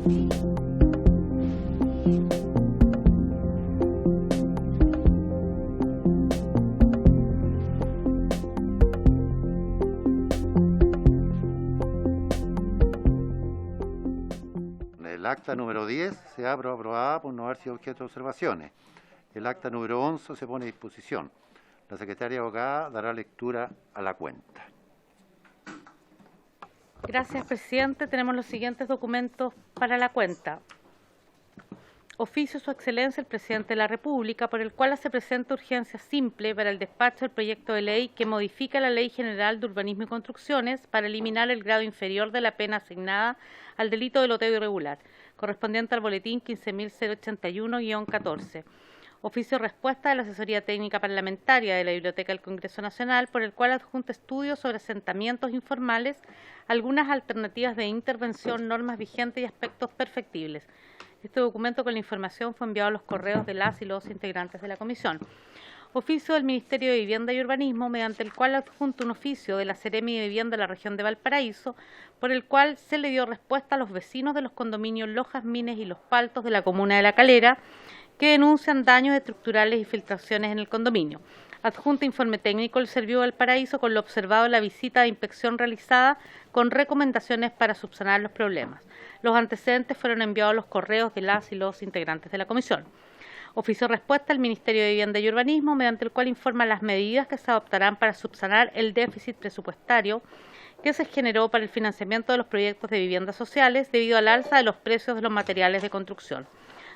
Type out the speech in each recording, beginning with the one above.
El acta número 10 se aprobada por no haber sido objeto de observaciones. El acta número 11 se pone a disposición. La secretaria abogada dará lectura a la cuenta. Gracias, presidente. Tenemos los siguientes documentos para la cuenta. Oficio Su Excelencia el Presidente de la República, por el cual se presenta urgencia simple para el despacho del proyecto de ley que modifica la Ley General de Urbanismo y Construcciones para eliminar el grado inferior de la pena asignada al delito de loteo irregular, correspondiente al boletín 15.081-14. Oficio respuesta de la Asesoría Técnica Parlamentaria de la Biblioteca del Congreso Nacional, por el cual adjunta estudios sobre asentamientos informales, algunas alternativas de intervención, normas vigentes y aspectos perfectibles. Este documento con la información fue enviado a los correos de las y los integrantes de la comisión. Oficio del Ministerio de Vivienda y Urbanismo, mediante el cual adjunta un oficio de la Seremi de Vivienda de la región de Valparaíso, por el cual se le dio respuesta a los vecinos de los condominios Lojas, Mines y Los Paltos de la comuna de La Calera, que denuncian daños estructurales y filtraciones en el condominio. Adjunta informe técnico el Servio Valparaíso con lo observado en la visita de inspección realizada con recomendaciones para subsanar los problemas. Los antecedentes fueron enviados a los correos de las y los integrantes de la comisión. Oficio respuesta al Ministerio de Vivienda y Urbanismo, mediante el cual informa las medidas que se adoptarán para subsanar el déficit presupuestario que se generó para el financiamiento de los proyectos de viviendas sociales debido al alza de los precios de los materiales de construcción.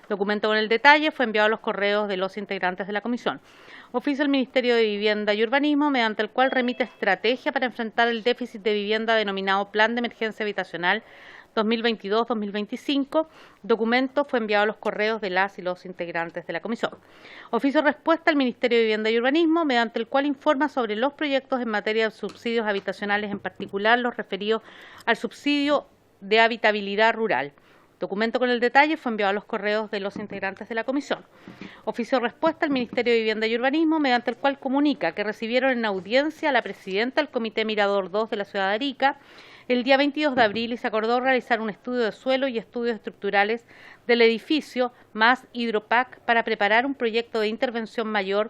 Documento con el detalle fue enviado a los correos de los integrantes de la comisión. Oficio del Ministerio de Vivienda y Urbanismo, mediante el cual remite estrategia para enfrentar el déficit de vivienda denominado Plan de Emergencia Habitacional 2022-2025. Documento fue enviado a los correos de las y los integrantes de la comisión. Oficio respuesta al Ministerio de Vivienda y Urbanismo, mediante el cual informa sobre los proyectos en materia de subsidios habitacionales, en particular los referidos al subsidio de habitabilidad rural. Documento con el detalle fue enviado a los correos de los integrantes de la comisión. Oficio respuesta al Ministerio de Vivienda y Urbanismo, mediante el cual comunica que recibieron en audiencia a la presidenta del Comité Mirador 2 de la ciudad de Arica el día 22 de abril y se acordó realizar un estudio de suelo y estudios estructurales del edificio más Hidropac para preparar un proyecto de intervención mayor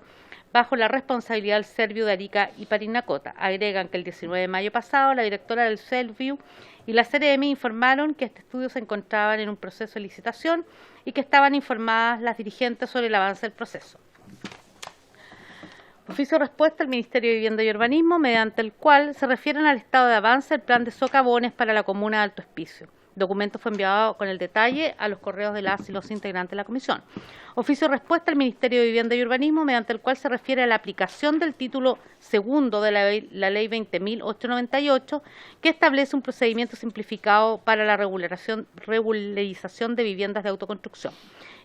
bajo la responsabilidad del Servio de Arica y Parinacota. Agregan que el 19 de mayo pasado la directora del Servio y la Seremi informaron que este estudio se encontraba en un proceso de licitación y que estaban informadas las dirigentes sobre el avance del proceso. Oficio respuesta al Ministerio de Vivienda y Urbanismo, mediante el cual se refieren al estado de avance del plan de socavones para la comuna de Alto Hospicio. Documento fue enviado con el detalle a los correos de las y los integrantes de la comisión. Oficio respuesta al Ministerio de Vivienda y Urbanismo, mediante el cual se refiere a la aplicación del título segundo de la Ley 20.898, que establece un procedimiento simplificado para la regularización de viviendas de autoconstrucción.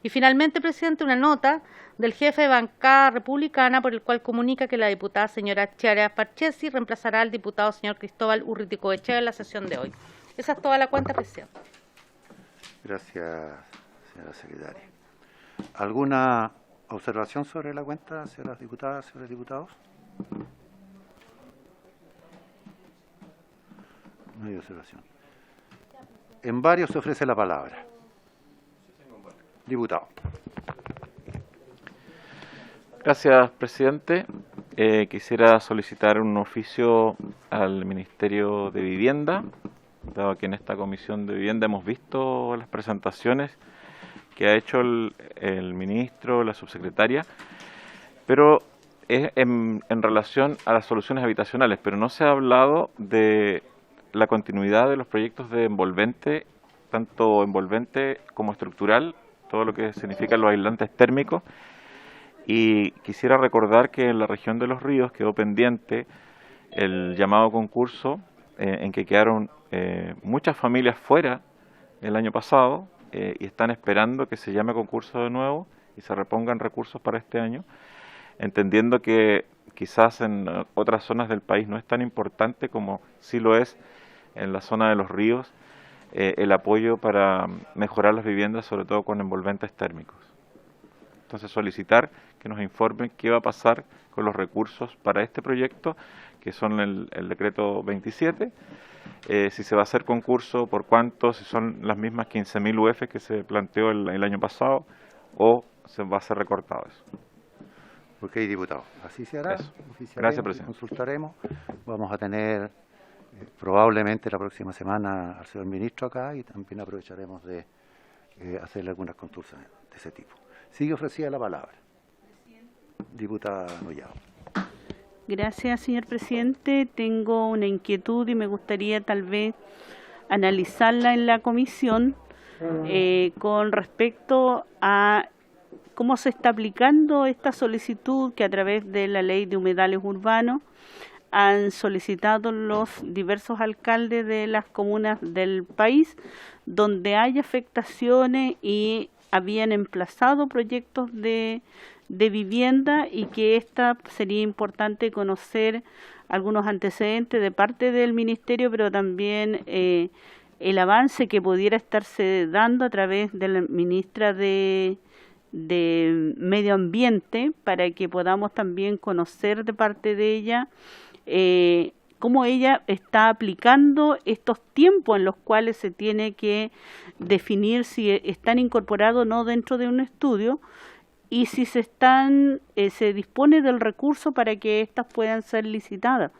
Y finalmente, presidente, una nota del jefe de bancada republicana, por el cual comunica que la diputada señora Chiara Parchesi reemplazará al diputado señor Cristóbal Urruticoechea en la sesión de hoy. Esa es toda la cuenta, presidente. Gracias, señora secretaria. ¿Alguna observación sobre la cuenta, señoras diputadas, señores diputados? No hay observación. En varios se ofrece la palabra. Diputado. Gracias, presidente. Quisiera solicitar un oficio al Ministerio de Vivienda, dado que en esta Comisión de Vivienda hemos visto las presentaciones que ha hecho el ministro, la subsecretaria, pero es en relación a las soluciones habitacionales, pero no se ha hablado de la continuidad de los proyectos de envolvente, tanto envolvente como estructural, todo lo que significan los aislantes térmicos. Y quisiera recordar que en la región de Los Ríos quedó pendiente el llamado concurso en que quedaron muchas familias fuera el año pasado y están esperando que se llame concurso de nuevo y se repongan recursos para este año, entendiendo que quizás en otras zonas del país no es tan importante como sí lo es en la zona de Los Ríos el apoyo para mejorar las viviendas, sobre todo con envolventes térmicos. Entonces solicitar que nos informen qué va a pasar con los recursos para este proyecto, que son el decreto 27, si se va a hacer concurso, por cuánto, si son las mismas 15.000 UF que se planteó el año pasado, o se va a ser recortado eso. Ok, diputado. Así se hará. Eso. Gracias, presidente. Consultaremos. Vamos a tener probablemente la próxima semana al señor ministro acá y también aprovecharemos de hacerle algunas consultas de ese tipo. Sigue ofrecida la palabra. Diputada Noyao. Gracias, señor presidente. Tengo una inquietud y me gustaría tal vez analizarla en la comisión con respecto a cómo se está aplicando esta solicitud que a través de la ley de humedales urbanos han solicitado los diversos alcaldes de las comunas del país, donde hay afectaciones y habían emplazado proyectos de vivienda, y que sería importante conocer algunos antecedentes de parte del Ministerio, pero también el avance que pudiera estarse dando a través de la ministra de Medio Ambiente, para que podamos también conocer de parte de ella cómo ella está aplicando estos tiempos en los cuales se tiene que definir si están incorporados o no dentro de un estudio, y si se dispone del recurso para que éstas puedan ser licitadas.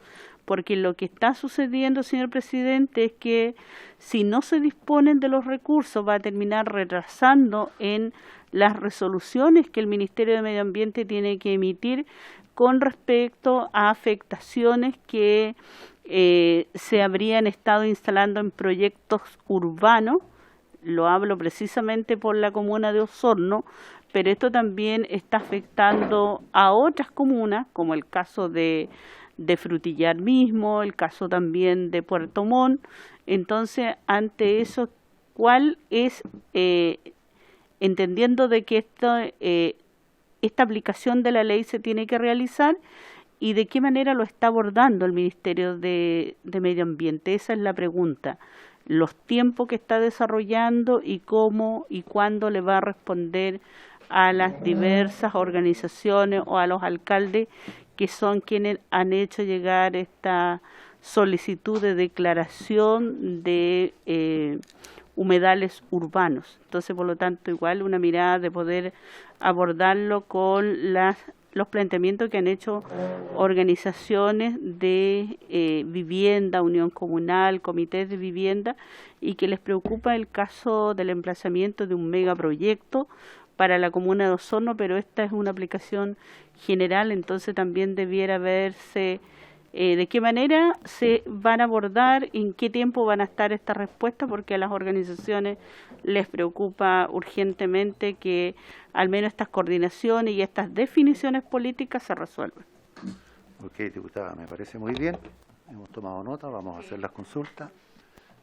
Porque lo que está sucediendo, señor presidente, es que si no se disponen de los recursos, va a terminar retrasando en las resoluciones que el Ministerio de Medio Ambiente tiene que emitir con respecto a afectaciones que se habrían estado instalando en proyectos urbanos. Lo hablo precisamente por la comuna de Osorno, pero esto también está afectando a otras comunas, como el caso de Frutillar mismo, el caso también de Puerto Montt. Entonces, ante eso, ¿cuál es, entendiendo de que esta aplicación de la ley se tiene que realizar, y de qué manera lo está abordando el Ministerio de Medio Ambiente? Esa es la pregunta. Los tiempos que está desarrollando y cómo y cuándo le va a responder a las diversas organizaciones o a los alcaldes que son quienes han hecho llegar esta solicitud de declaración de humedales urbanos. Entonces, por lo tanto, igual una mirada de poder abordarlo con los planteamientos que han hecho organizaciones de vivienda, unión comunal, comités de vivienda, y que les preocupa el caso del emplazamiento de un megaproyecto para la comuna de Osorno, pero esta es una aplicación general, entonces también debiera verse de qué manera se van a abordar, en qué tiempo van a estar estas respuestas, porque a las organizaciones les preocupa urgentemente que al menos estas coordinaciones y estas definiciones políticas se resuelvan. Ok, diputada, me parece muy bien. Hemos tomado nota, vamos a hacer las consultas.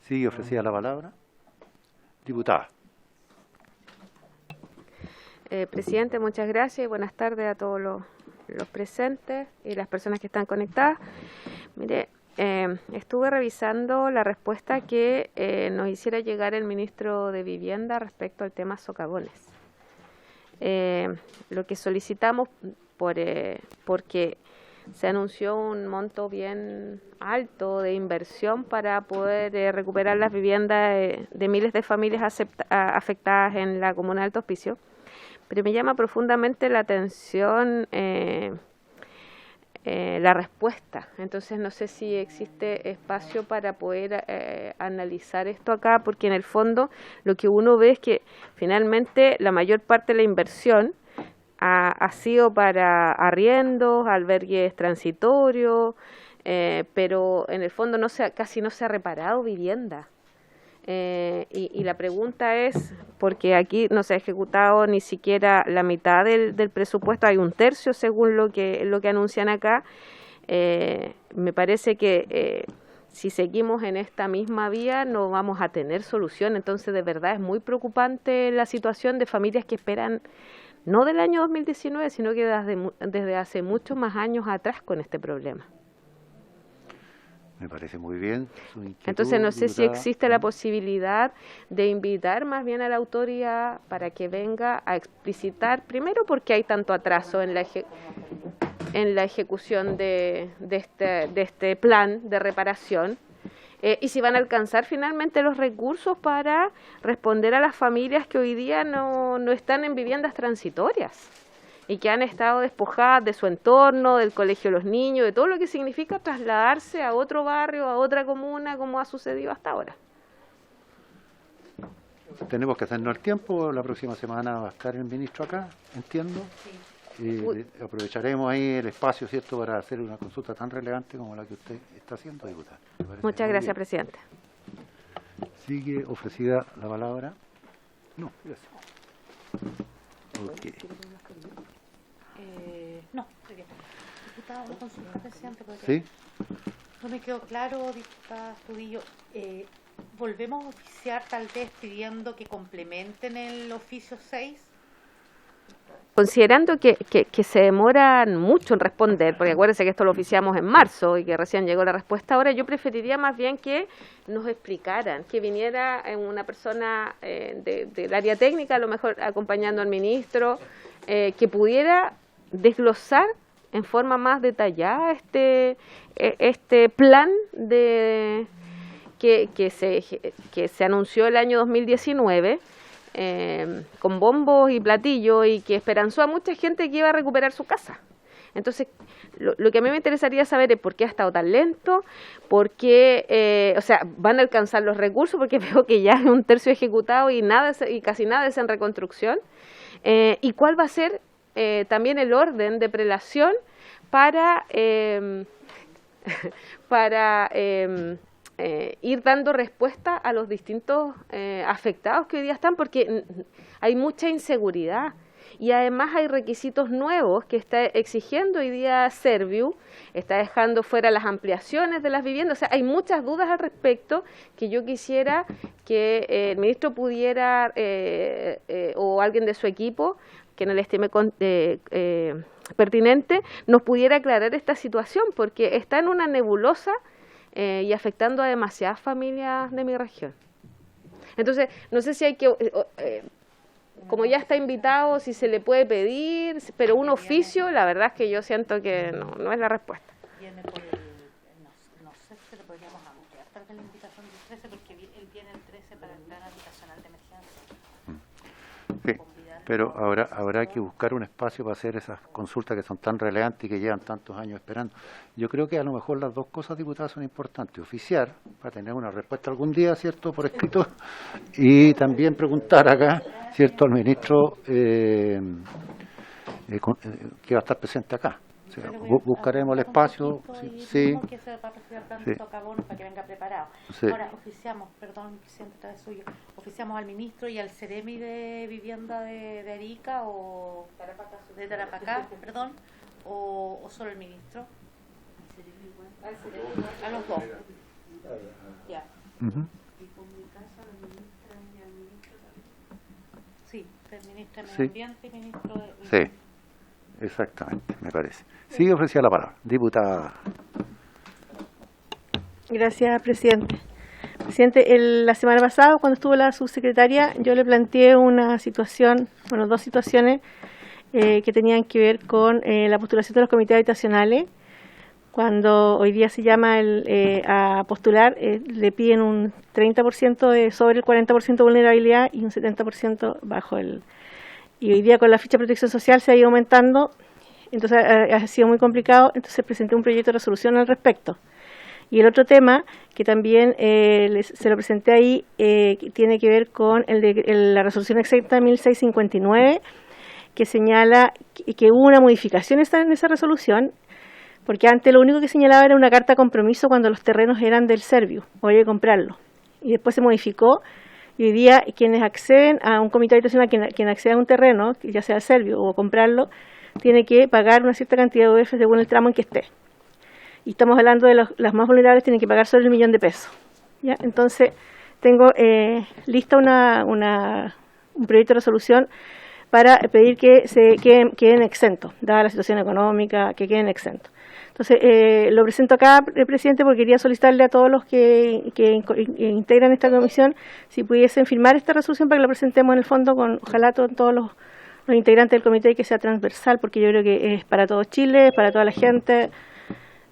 Sigue ofrecida la palabra. Diputada. Presidente, muchas gracias y buenas tardes a todos los presentes y las personas que están conectadas. Mire, estuve revisando la respuesta que nos hiciera llegar el ministro de Vivienda respecto al tema socavones. Lo que solicitamos, porque se anunció un monto bien alto de inversión para poder recuperar las viviendas de miles de familias afectadas en la comuna de Alto Hospicio. Pero me llama profundamente la atención la respuesta. Entonces no sé si existe espacio para poder analizar esto acá, porque en el fondo lo que uno ve es que finalmente la mayor parte de la inversión ha sido para arriendos, albergues transitorios, pero en el fondo casi no se ha reparado vivienda. Y la pregunta es, porque aquí no se ha ejecutado ni siquiera la mitad del presupuesto, hay un tercio según lo que anuncian acá. Me parece que si seguimos en esta misma vía no vamos a tener solución. Entonces, de verdad es muy preocupante la situación de familias que esperan no del año 2019, sino que desde hace muchos más años atrás con este problema. Me parece muy bien su inquietud. Entonces no sé si diputada. Existe la posibilidad de invitar más bien a la autoridad para que venga a explicitar, primero porque hay tanto atraso en la ejecución de este plan de reparación, y si van a alcanzar finalmente los recursos para responder a las familias que hoy día no están en viviendas transitorias y que han estado despojadas de su entorno, del colegio de los niños, de todo lo que significa trasladarse a otro barrio, a otra comuna, como ha sucedido hasta ahora. Tenemos que hacernos el tiempo, la próxima semana va a estar el ministro acá, entiendo. Y aprovecharemos ahí el espacio, ¿cierto?, para hacer una consulta tan relevante como la que usted está haciendo, diputada. Muchas gracias, presidente. ¿Sigue ofrecida la palabra? No, gracias. Okay. No, diputada, una consulta, presidente, porque ¿Sí? no me quedó claro, diputada Astudillo. ¿Volvemos a oficiar tal vez pidiendo que complementen el oficio 6? Considerando que se demoran mucho en responder, porque acuérdense que esto lo oficiamos en marzo y que recién llegó la respuesta ahora, yo preferiría más bien que nos explicaran, que viniera una persona del área técnica, a lo mejor acompañando al ministro, que pudiera desglosar en forma más detallada este plan que se anunció el año 2019, con bombos y platillos, y que esperanzó a mucha gente que iba a recuperar su casa. Entonces, lo que a mí me interesaría saber es por qué ha estado tan lento, por qué, van a alcanzar los recursos, porque veo que ya es un tercio ejecutado y casi nada es en reconstrucción, y cuál va a ser también el orden de prelación para ir dando respuesta a los distintos afectados que hoy día están, porque hay mucha inseguridad y además hay requisitos nuevos que está exigiendo hoy día Serviu, está dejando fuera las ampliaciones de las viviendas. O sea, hay muchas dudas al respecto que yo quisiera que el ministro pudiera o alguien de su equipo, que no le estime pertinente, nos pudiera aclarar esta situación, porque está en una nebulosa y afectando a demasiadas familias de mi región. Entonces, no sé si hay que, como ya está invitado, si se le puede pedir, pero un oficio, la verdad es que yo siento que no es la respuesta. Viene por no sé si le podríamos ampliar tal vez la invitación del 13, porque él viene el 13 para el plan habitacional de emergencia. Sí. Pero habrá que buscar un espacio para hacer esas consultas que son tan relevantes y que llevan tantos años esperando. Yo creo que a lo mejor las dos cosas, diputadas, son importantes. Oficiar, para tener una respuesta algún día, ¿cierto?, por escrito, y también preguntar acá, ¿cierto?, al ministro que va a estar presente acá. O sea, buscaremos el espacio. Sí. Que se va a referir al plan Sí. de socavones para que venga preparado. Sí. Ahora, oficiamos, perdón, presidente, de suyo, oficiamos al ministro y al Ceremi de Vivienda de Arica o de Tarapacá, perdón, o solo el ministro. A los dos. Ya. Uh-huh. Sí, el ministro de Sí. Medio Ambiente y ministro de... Sí, exactamente, me parece. Sí, ofrecía la palabra. Diputada. Gracias, presidente. Presidente, la semana pasada, cuando estuvo la subsecretaria, yo le planteé una situación, dos situaciones que tenían que ver con la postulación de los comités habitacionales. Cuando hoy día se llama a postular, le piden un 30% sobre el 40% de vulnerabilidad y un 70% bajo el... Y hoy día con la ficha de protección social se ha ido aumentando, entonces ha sido muy complicado, entonces presenté un proyecto de resolución al respecto. Y el otro tema, que también se lo presenté ahí, que tiene que ver con la resolución exacta 1659, que señala que hubo una modificación en esa resolución, porque antes lo único que señalaba era una carta de compromiso cuando los terrenos eran del Serviu, o había que comprarlo. Y después se modificó, y hoy día quienes acceden a un comité habitacional, quien accede a un terreno, ya sea Serviu o comprarlo, tiene que pagar una cierta cantidad de UF según el tramo en que esté. Y estamos hablando de las más vulnerables, tienen que pagar sobre $1 millón de pesos. ¿Ya? Entonces, tengo lista un proyecto de resolución para pedir que se queden exentos, dada la situación económica, que queden exentos. Entonces, lo presento acá, presidente, porque quería solicitarle a todos los que integran esta comisión si pudiesen firmar esta resolución para que la presentemos en el fondo con, ojalá, todos los integrantes del comité, y que sea transversal, porque yo creo que es para todo Chile, es para toda la gente.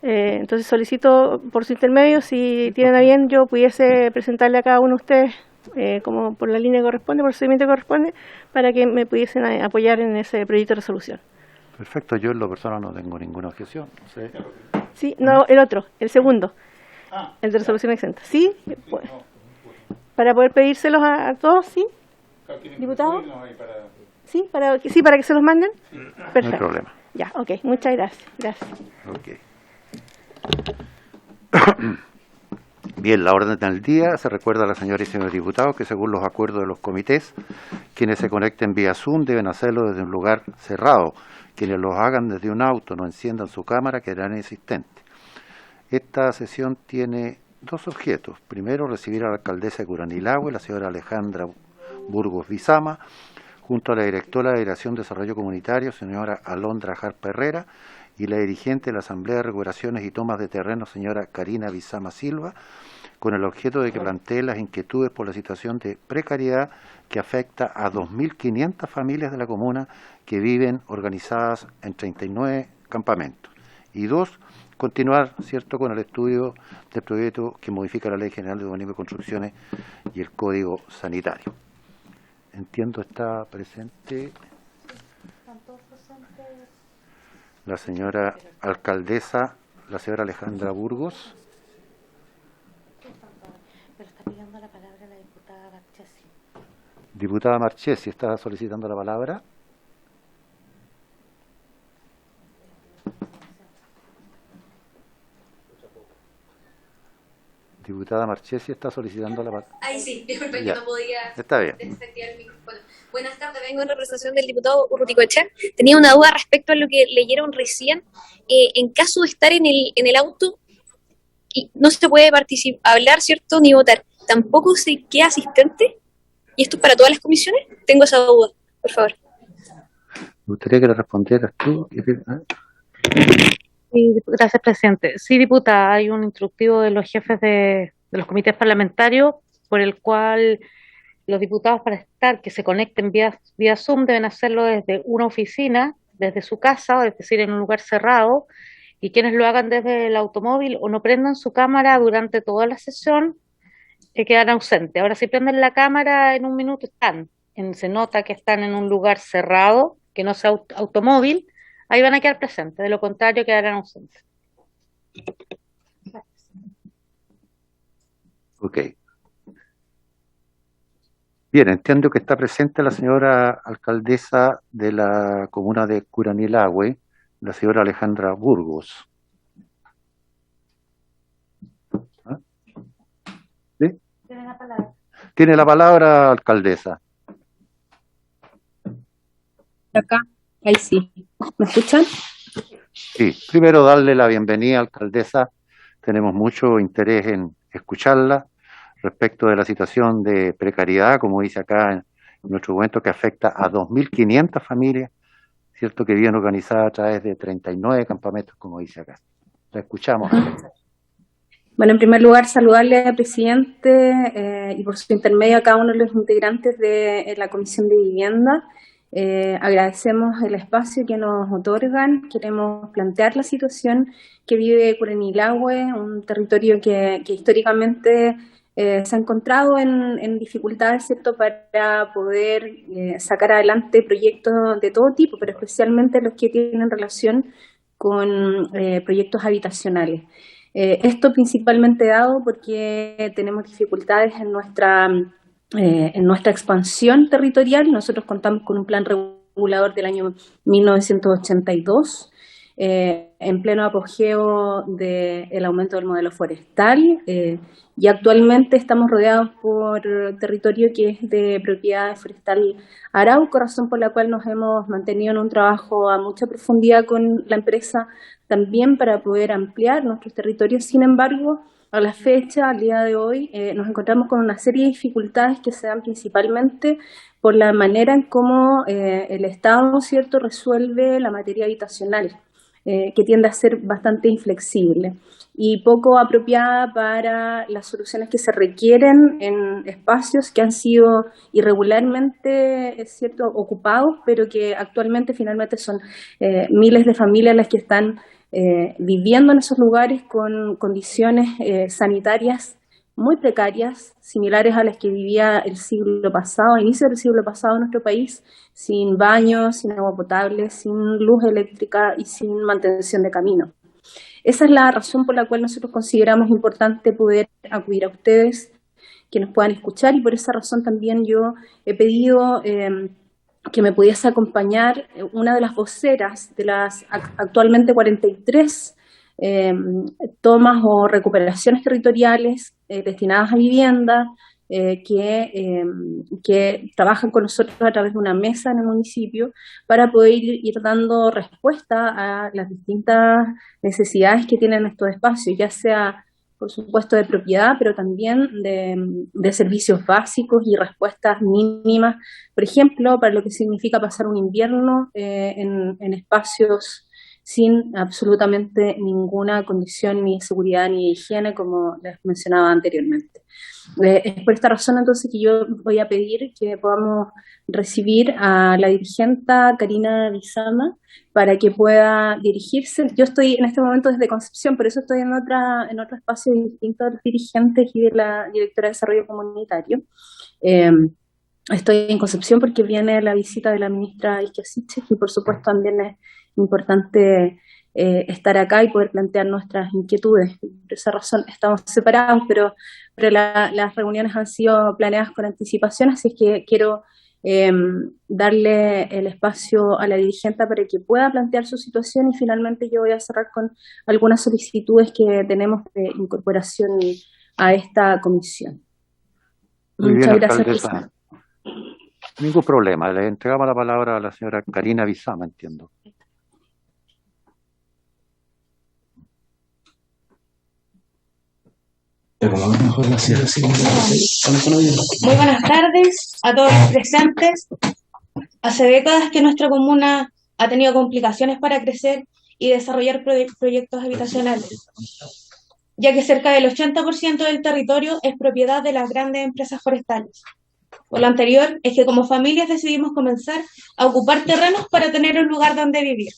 Entonces solicito por su intermedio, si tienen a bien, yo pudiese presentarle a cada uno de ustedes, como por la línea que corresponde, por el procedimiento que corresponde, para que me pudiesen apoyar en ese proyecto de resolución. Perfecto, yo en lo personal no tengo ninguna objeción. No sé. Sí, no, el otro, el segundo, el de resolución exenta. ¿Sí? Pues, para poder pedírselos a todos, ¿sí? ¿Diputado? ¿Sí? ¿Para que se los manden? No hay Perfecto. problema. Ya, ok, muchas gracias. Gracias. Ok. Bien, la orden del día se recuerda a la señora y señores diputados que según los acuerdos de los comités, quienes se conecten vía Zoom deben hacerlo desde un lugar cerrado. Quienes los hagan desde un auto, no enciendan su cámara, quedarán inexistentes. Esta sesión tiene dos objetos. Primero, recibir a la alcaldesa de Curanilahue, la señora Alejandra Burgos Bizama, junto a la directora de la Dirección de Desarrollo Comunitario, señora Alondra Jarpa Herrera, y la dirigente de la Asamblea de Recuperaciones y Tomas de Terreno, señora Karina Bizama Silva, con el objeto de que plantee las inquietudes por la situación de precariedad que afecta a 2.500 familias de la comuna que viven organizadas en 39 campamentos. Y dos, continuar, ¿cierto?, con el estudio del proyecto que modifica la Ley General de Urbanismo y Construcciones y el Código Sanitario. Entiendo está presente la señora alcaldesa, la señora Alejandra Burgos. Pero está pidiendo la palabra la diputada Marchesi. Diputada Marchesi, ¿está solicitando la palabra? Diputada Marchesi está solicitando la palabra. Ay, sí, disculpen Ya. que no podía Está bien. desactivar el micrófono. Buenas tardes, vengo en representación del diputado Urruticoechea. Tenía una duda respecto a lo que leyeron recién. En caso de estar en el auto, y no se puede hablar, ¿cierto?, ni votar. ¿Tampoco se queda asistente? ¿Y esto es para todas las comisiones? Tengo esa duda, por favor. Me gustaría que le respondieras tú. Sí, gracias, presidente. Sí, diputada, hay un instructivo de los jefes de los comités parlamentarios por el cual los diputados para estar, que se conecten vía Zoom, deben hacerlo desde una oficina, desde su casa, es decir, en un lugar cerrado, y quienes lo hagan desde el automóvil o no prendan su cámara durante toda la sesión, quedan ausentes. Ahora, si prenden la cámara en un minuto, se nota que están en un lugar cerrado, que no sea automóvil, ahí van a quedar presentes, de lo contrario quedarán ausentes. Ok. Bien, entiendo que está presente la señora alcaldesa de la comuna de Curanilahue, la señora Alejandra Burgos. ¿Ah? ¿Sí? Tiene la palabra. Tiene la palabra, alcaldesa. Acá, ahí sí. ¿Me escuchan? Sí, primero darle la bienvenida, alcaldesa. Tenemos mucho interés en escucharla respecto de la situación de precariedad, como dice acá en nuestro documento, que afecta a 2.500 familias, ¿cierto?, que viven organizadas a través de 39 campamentos, como dice acá. La escuchamos. Bueno, en primer lugar, saludarle al presidente y por su intermedio a cada uno de los integrantes de la Comisión de Vivienda. Agradecemos el espacio que nos otorgan. Queremos plantear la situación que vive Curanilahue, un territorio que históricamente se ha encontrado en dificultades, ¿cierto?, para poder sacar adelante proyectos de todo tipo, pero especialmente los que tienen relación con proyectos habitacionales. Esto principalmente dado porque tenemos dificultades en nuestra expansión territorial. Nosotros contamos con un plan regulador del año 1982, en pleno apogeo del aumento del modelo forestal, y actualmente estamos rodeados por territorio que es de propiedad forestal Arauco, razón por la cual nos hemos mantenido en un trabajo a mucha profundidad con la empresa también para poder ampliar nuestros territorios. Sin embargo, a la fecha, al día de hoy, nos encontramos con una serie de dificultades que se dan principalmente por la manera en cómo el Estado, ¿cierto?, resuelve la materia habitacional, que tiende a ser bastante inflexible y poco apropiada para las soluciones que se requieren en espacios que han sido irregularmente, es cierto, ocupados, pero que actualmente finalmente son miles de familias las que están viviendo en esos lugares con condiciones sanitarias muy precarias, similares a las que vivía el siglo pasado, a inicio del siglo pasado en nuestro país, sin baños, sin agua potable, sin luz eléctrica y sin mantención de camino. Esa es la razón por la cual nosotros consideramos importante poder acudir a ustedes, que nos puedan escuchar, y por esa razón también yo he pedido que me pudiese acompañar una de las voceras de las actualmente 43 tomas o recuperaciones territoriales destinadas a vivienda, que trabajan con nosotros a través de una mesa en el municipio para poder ir dando respuesta a las distintas necesidades que tienen estos espacios, ya sea, por supuesto, de propiedad, pero también de servicios básicos y respuestas mínimas, por ejemplo, para lo que significa pasar un invierno en espacios sin absolutamente ninguna condición ni de seguridad ni de higiene, como les mencionaba anteriormente. Es por esta razón entonces que yo voy a pedir que podamos recibir a la dirigente Karina Bizama para que pueda dirigirse. Yo estoy en este momento desde Concepción, por eso estoy en otro espacio distinto de los dirigentes y de la directora de Desarrollo Comunitario. Estoy en Concepción porque viene la visita de la ministra Isquia Siches y por supuesto también es importante estar acá y poder plantear nuestras inquietudes. Por esa razón estamos separados, pero las reuniones han sido planeadas con anticipación, así es que quiero darle el espacio a la dirigente para que pueda plantear su situación, y finalmente yo voy a cerrar con algunas solicitudes que tenemos de incorporación a esta comisión. Muy Muchas bien, gracias, alcaldesa. presidente. Ningún problema. Le entregamos la palabra a la señora Karina Bizama, entiendo. Muy buenas tardes a todos los presentes. Hace décadas que nuestra comuna ha tenido complicaciones para crecer y desarrollar proyectos habitacionales, ya que cerca del 80% del territorio es propiedad de las grandes empresas forestales. Por lo anterior, es que como familias decidimos comenzar a ocupar terrenos para tener un lugar donde vivir.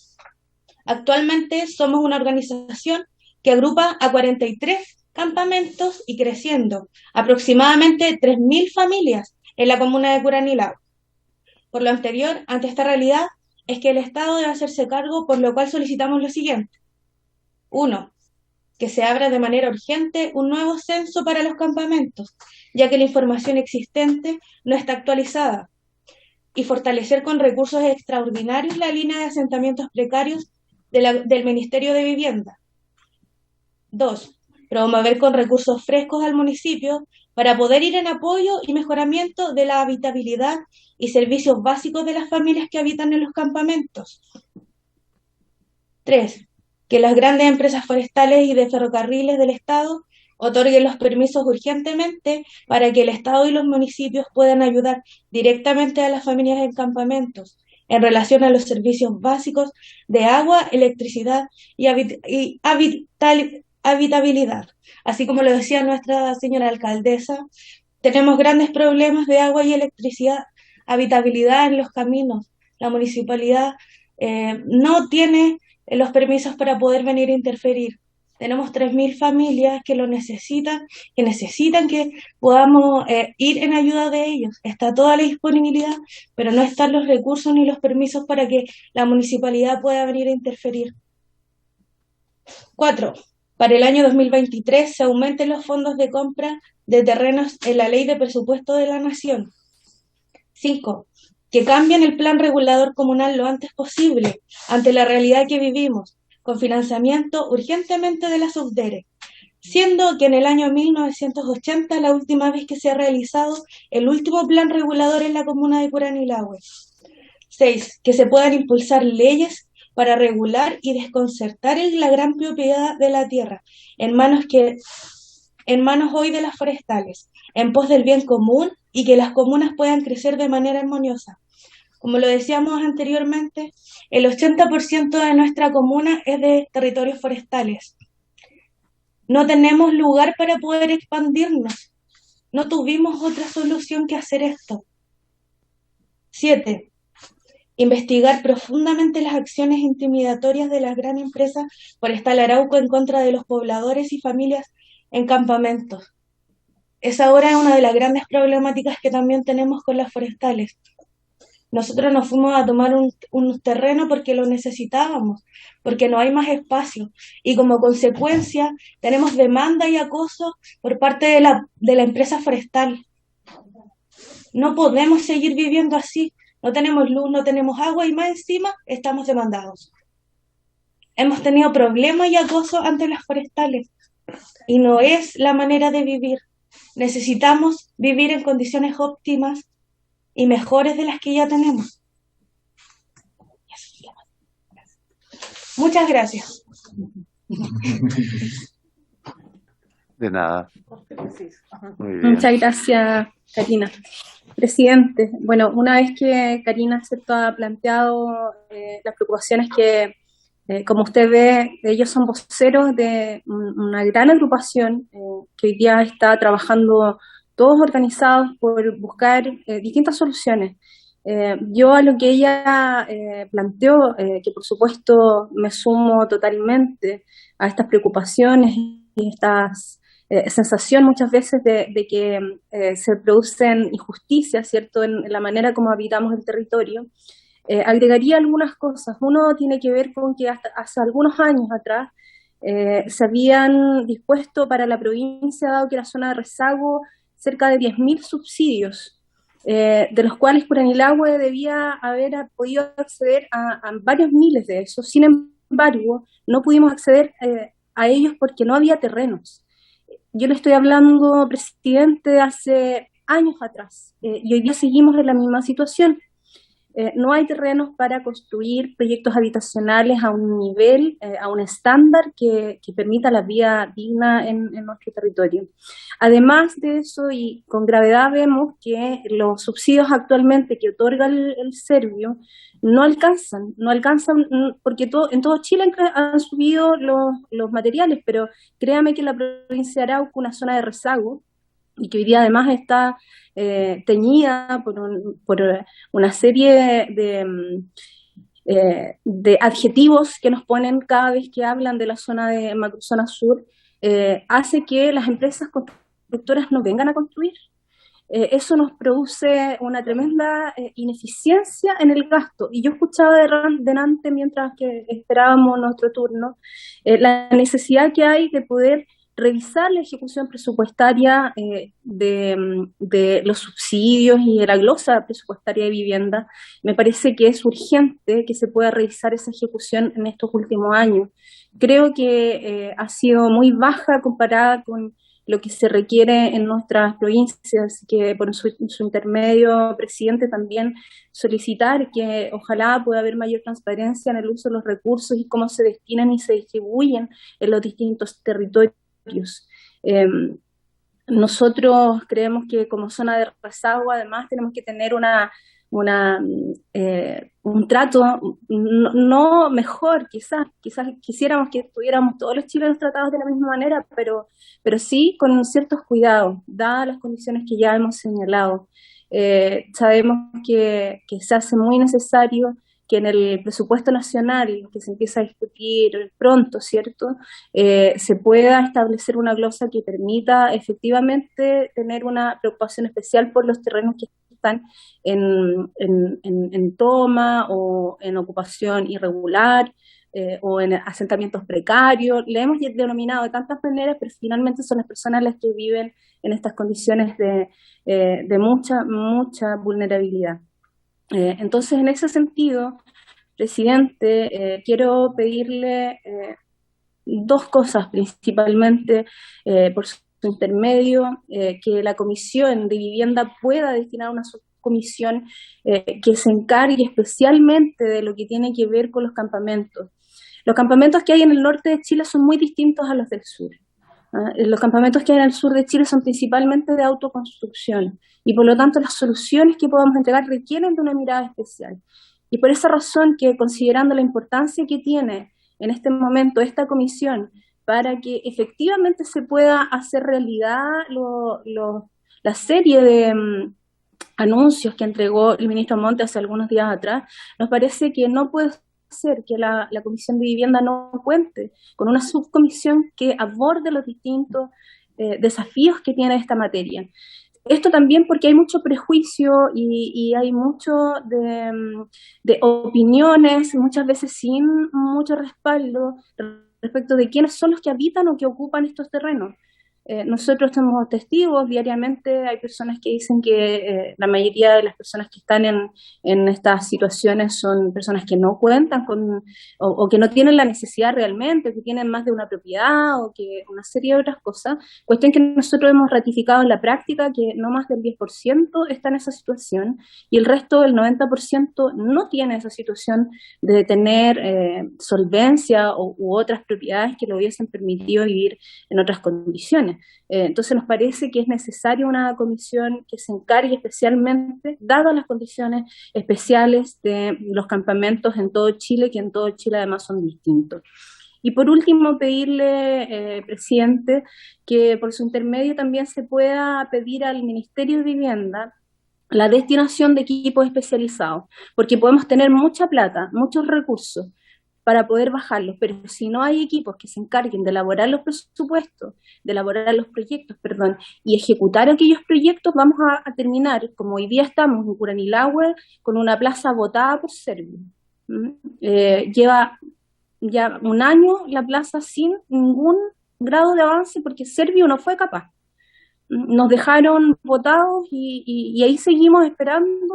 Actualmente somos una organización que agrupa a 43 campamentos y creciendo, aproximadamente 3.000 familias en la comuna de Curanilahue. Por lo anterior, ante esta realidad, es que el Estado debe hacerse cargo, por lo cual solicitamos lo siguiente. 1. Que se abra de manera urgente un nuevo censo para los campamentos, ya que la información existente no está actualizada, y fortalecer con recursos extraordinarios la línea de asentamientos precarios del Ministerio de Vivienda. 2. Promover con recursos frescos al municipio para poder ir en apoyo y mejoramiento de la habitabilidad y servicios básicos de las familias que habitan en los campamentos. 3. Que las grandes empresas forestales y de ferrocarriles del Estado otorguen los permisos urgentemente para que el Estado y los municipios puedan ayudar directamente a las familias en campamentos en relación a los servicios básicos de agua, electricidad y habitabilidad. Así como lo decía nuestra señora alcaldesa, tenemos grandes problemas de agua y electricidad, habitabilidad en los caminos. La municipalidad no tiene los permisos para poder venir a interferir. Tenemos 3.000 familias que lo necesitan, que podamos ir en ayuda de ellos. Está toda la disponibilidad, pero no están los recursos ni los permisos para que la municipalidad pueda venir a interferir. 4. Para el año 2023 se aumenten los fondos de compra de terrenos en la Ley de Presupuesto de la Nación. 5. Que cambien el plan regulador comunal lo antes posible ante la realidad que vivimos, con financiamiento urgentemente de la Subdere, siendo que en el año 1980 la última vez que se ha realizado el último plan regulador en la comuna de Curanilahue. 6. Que se puedan impulsar leyes para regular y desconcertar la gran propiedad de la tierra en manos hoy de las forestales, en pos del bien común, y que las comunas puedan crecer de manera armoniosa. Como lo decíamos anteriormente, el 80% de nuestra comuna es de territorios forestales. No tenemos lugar para poder expandirnos. No tuvimos otra solución que hacer esto. 7. investigar profundamente las acciones intimidatorias de las grandes empresas Forestal Arauco en contra de los pobladores y familias en campamentos. Esa ahora es una de las grandes problemáticas que también tenemos con las forestales. Nosotros nos fuimos a tomar un terreno porque lo necesitábamos, porque no hay más espacio. Y como consecuencia tenemos demanda y acoso por parte de la empresa forestal. No podemos seguir viviendo así. No tenemos luz, no tenemos agua y más encima estamos demandados. Hemos tenido problemas y acoso ante las forestales y no es la manera de vivir. Necesitamos vivir en condiciones óptimas y mejores de las que ya tenemos. Muchas gracias. De nada. Muy bien. Muchas gracias, Karina. Presidente, bueno, una vez que Karina ha planteado las preocupaciones que, como usted ve, ellos son voceros de una gran agrupación que hoy día está trabajando todos organizados por buscar distintas soluciones. Yo a lo que ella planteó, que por supuesto me sumo totalmente a estas preocupaciones y estas sensación muchas veces de que se producen injusticias, ¿cierto?, en la manera como habitamos el territorio. Agregaría algunas cosas. Uno tiene que ver con que hasta hace algunos años atrás se habían dispuesto para la provincia, dado que era zona de rezago, cerca de 10.000 subsidios, de los cuales Curanilahue debía haber podido acceder a varios miles de esos. Sin embargo, no pudimos acceder a ellos porque no había terrenos. Yo le estoy hablando, presidente, de hace años atrás, y hoy día seguimos en la misma situación. No hay terrenos para construir proyectos habitacionales a un nivel, a un estándar que permita la vida digna en nuestro territorio. Además de eso, y con gravedad, vemos que los subsidios actualmente que otorga el Servio no alcanzan, porque en todo Chile han subido los materiales, pero créame que la provincia de Arauco, una zona de rezago, y que hoy día además está teñida por una serie de adjetivos que nos ponen cada vez que hablan de la zona de macrozona sur, hace que las empresas constructoras no vengan a construir. Eso nos produce una tremenda ineficiencia en el gasto. Y yo escuchaba delante, mientras que esperábamos nuestro turno, la necesidad que hay de poder revisar la ejecución presupuestaria de los subsidios y de la glosa presupuestaria de vivienda. Me parece que es urgente que se pueda revisar esa ejecución en estos últimos años. Creo que ha sido muy baja comparada con lo que se requiere en nuestras provincias, que por su intermedio, presidente, también solicitar que ojalá pueda haber mayor transparencia en el uso de los recursos y cómo se destinan y se distribuyen en los distintos territorios. Nosotros creemos que como zona de rezago además tenemos que tener un trato no mejor, quizás quisiéramos que estuviéramos todos los chilenos tratados de la misma manera, pero sí con ciertos cuidados, dadas las condiciones que ya hemos señalado. Sabemos que se hace muy necesario que en el presupuesto nacional, que se empieza a discutir pronto, ¿cierto?, se pueda establecer una glosa que permita efectivamente tener una preocupación especial por los terrenos que están en toma o en ocupación irregular o en asentamientos precarios. Le hemos denominado de tantas maneras, pero finalmente son las personas las que viven en estas condiciones de mucha vulnerabilidad. Entonces, en ese sentido, presidente, quiero pedirle dos cosas principalmente por su intermedio, que la Comisión de Vivienda pueda destinar una subcomisión que se encargue especialmente de lo que tiene que ver con los campamentos. Los campamentos que hay en el norte de Chile son muy distintos a los del sur. Los campamentos que hay en el sur de Chile son principalmente de autoconstrucción y por lo tanto las soluciones que podamos entregar requieren de una mirada especial. Y por esa razón que, considerando la importancia que tiene en este momento esta comisión para que efectivamente se pueda hacer realidad la serie anuncios que entregó el ministro Monte hace algunos días atrás, nos parece que no puede ser que la Comisión de Vivienda no cuente con una subcomisión que aborde los distintos desafíos que tiene esta materia. Esto también porque hay mucho prejuicio y hay mucho de opiniones, muchas veces sin mucho respaldo respecto de quiénes son los que habitan o que ocupan estos terrenos. Nosotros somos testigos diariamente, hay personas que dicen que la mayoría de las personas que están en estas situaciones son personas que no cuentan con, o que no tienen la necesidad realmente, que tienen más de una propiedad o que una serie de otras cosas. Cuestión que nosotros hemos ratificado en la práctica que no más del 10% está en esa situación y el resto del 90% no tiene esa situación de tener solvencia u otras propiedades que le hubiesen permitido vivir en otras condiciones. Entonces nos parece que es necesaria una comisión que se encargue especialmente, dadas las condiciones especiales de los campamentos en todo Chile, que en todo Chile además son distintos. Y por último, pedirle, presidente, que por su intermedio también se pueda pedir al Ministerio de Vivienda la destinación de equipos especializados, porque podemos tener mucha plata, muchos recursos para poder bajarlos, pero si no hay equipos que se encarguen de elaborar los presupuestos, de elaborar los proyectos, perdón, y ejecutar aquellos proyectos, vamos a terminar, como hoy día estamos en Curanilahue, con una plaza votada por Servio. Lleva ya un año la plaza sin ningún grado de avance porque Servio no fue capaz. Nos dejaron votados y ahí seguimos esperando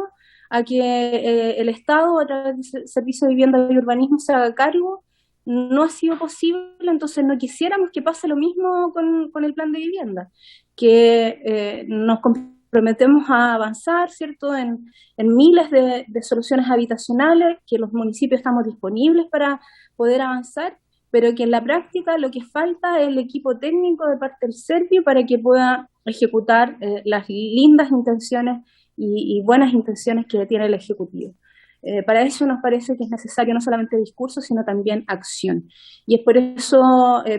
a que el Estado, a través del Servicio de Vivienda y Urbanismo, se haga cargo. No ha sido posible, entonces no quisiéramos que pase lo mismo con el plan de vivienda, que nos comprometemos a avanzar, ¿cierto?, en miles de soluciones habitacionales, que los municipios estamos disponibles para poder avanzar, pero que en la práctica lo que falta es el equipo técnico de parte del Servio para que pueda ejecutar las lindas intenciones y buenas intenciones que tiene el Ejecutivo. Para eso nos parece que es necesario no solamente discurso, sino también acción. Y es por eso,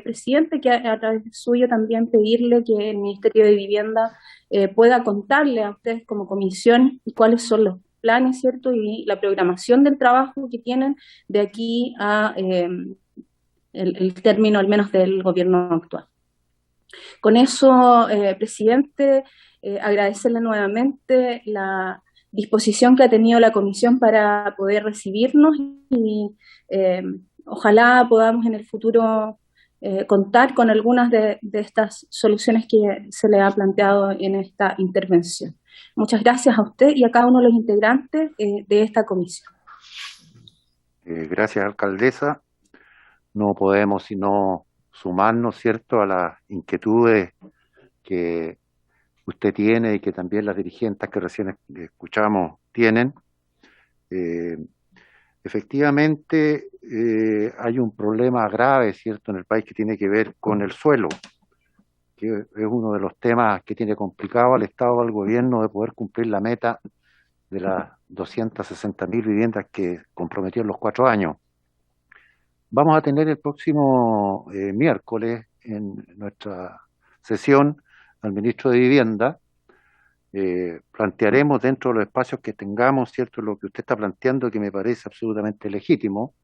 presidente, que a través de suyo también pedirle que el Ministerio de Vivienda pueda contarle a ustedes como comisión cuáles son los planes, ¿cierto?, y la programación del trabajo que tienen de aquí a el término al menos del gobierno actual. Con eso, presidente, agradecerle nuevamente la disposición que ha tenido la comisión para poder recibirnos y ojalá podamos en el futuro contar con algunas de estas soluciones que se le ha planteado en esta intervención. Muchas gracias a usted y a cada uno de los integrantes de esta comisión. Gracias, alcaldesa. No podemos sino sumarnos, ¿cierto?, a las inquietudes que usted tiene y que también las dirigentes que recién escuchamos tienen. Efectivamente, hay un problema grave, ¿cierto?, en el país que tiene que ver con el suelo, que es uno de los temas que tiene complicado al Estado, al gobierno, de poder cumplir la meta de las 260.000 viviendas que comprometió en los 4 años. Vamos a tener el próximo miércoles en nuestra sesión al ministro de Vivienda. Plantearemos dentro de los espacios que tengamos, ¿cierto?, lo que usted está planteando, que me parece absolutamente legítimo,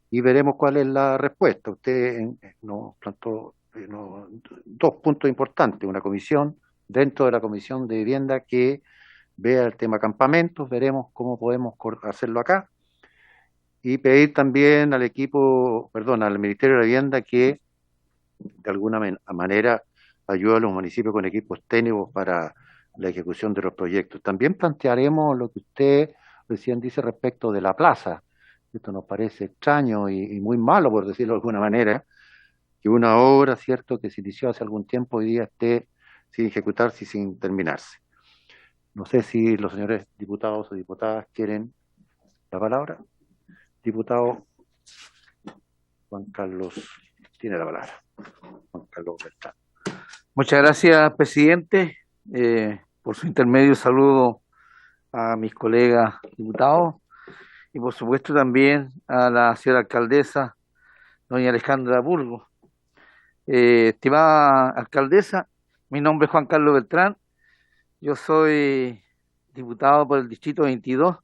y veremos cuál es la respuesta. Usted nos planteó 2 puntos importantes: una comisión dentro de la Comisión de Vivienda que vea el tema campamentos, veremos cómo podemos hacerlo acá, y pedir también al al Ministerio de la Vivienda que de alguna manera ayude a los municipios con equipos técnicos para la ejecución de los proyectos. También plantearemos lo que usted recién dice respecto de la plaza. Esto nos parece extraño y muy malo, por decirlo de alguna manera, que una obra, ¿cierto?, que se inició hace algún tiempo, hoy día esté sin ejecutarse y sin terminarse. No sé si los señores diputados o diputadas quieren la palabra. Diputado Juan Carlos tiene la palabra. Juan Carlos Beltrán. Muchas gracias, presidente. Por su intermedio saludo a mis colegas diputados y por supuesto también a la señora alcaldesa, doña Alejandra Burgos. Estimada alcaldesa, mi nombre es Juan Carlos Beltrán. Yo soy diputado por el Distrito 22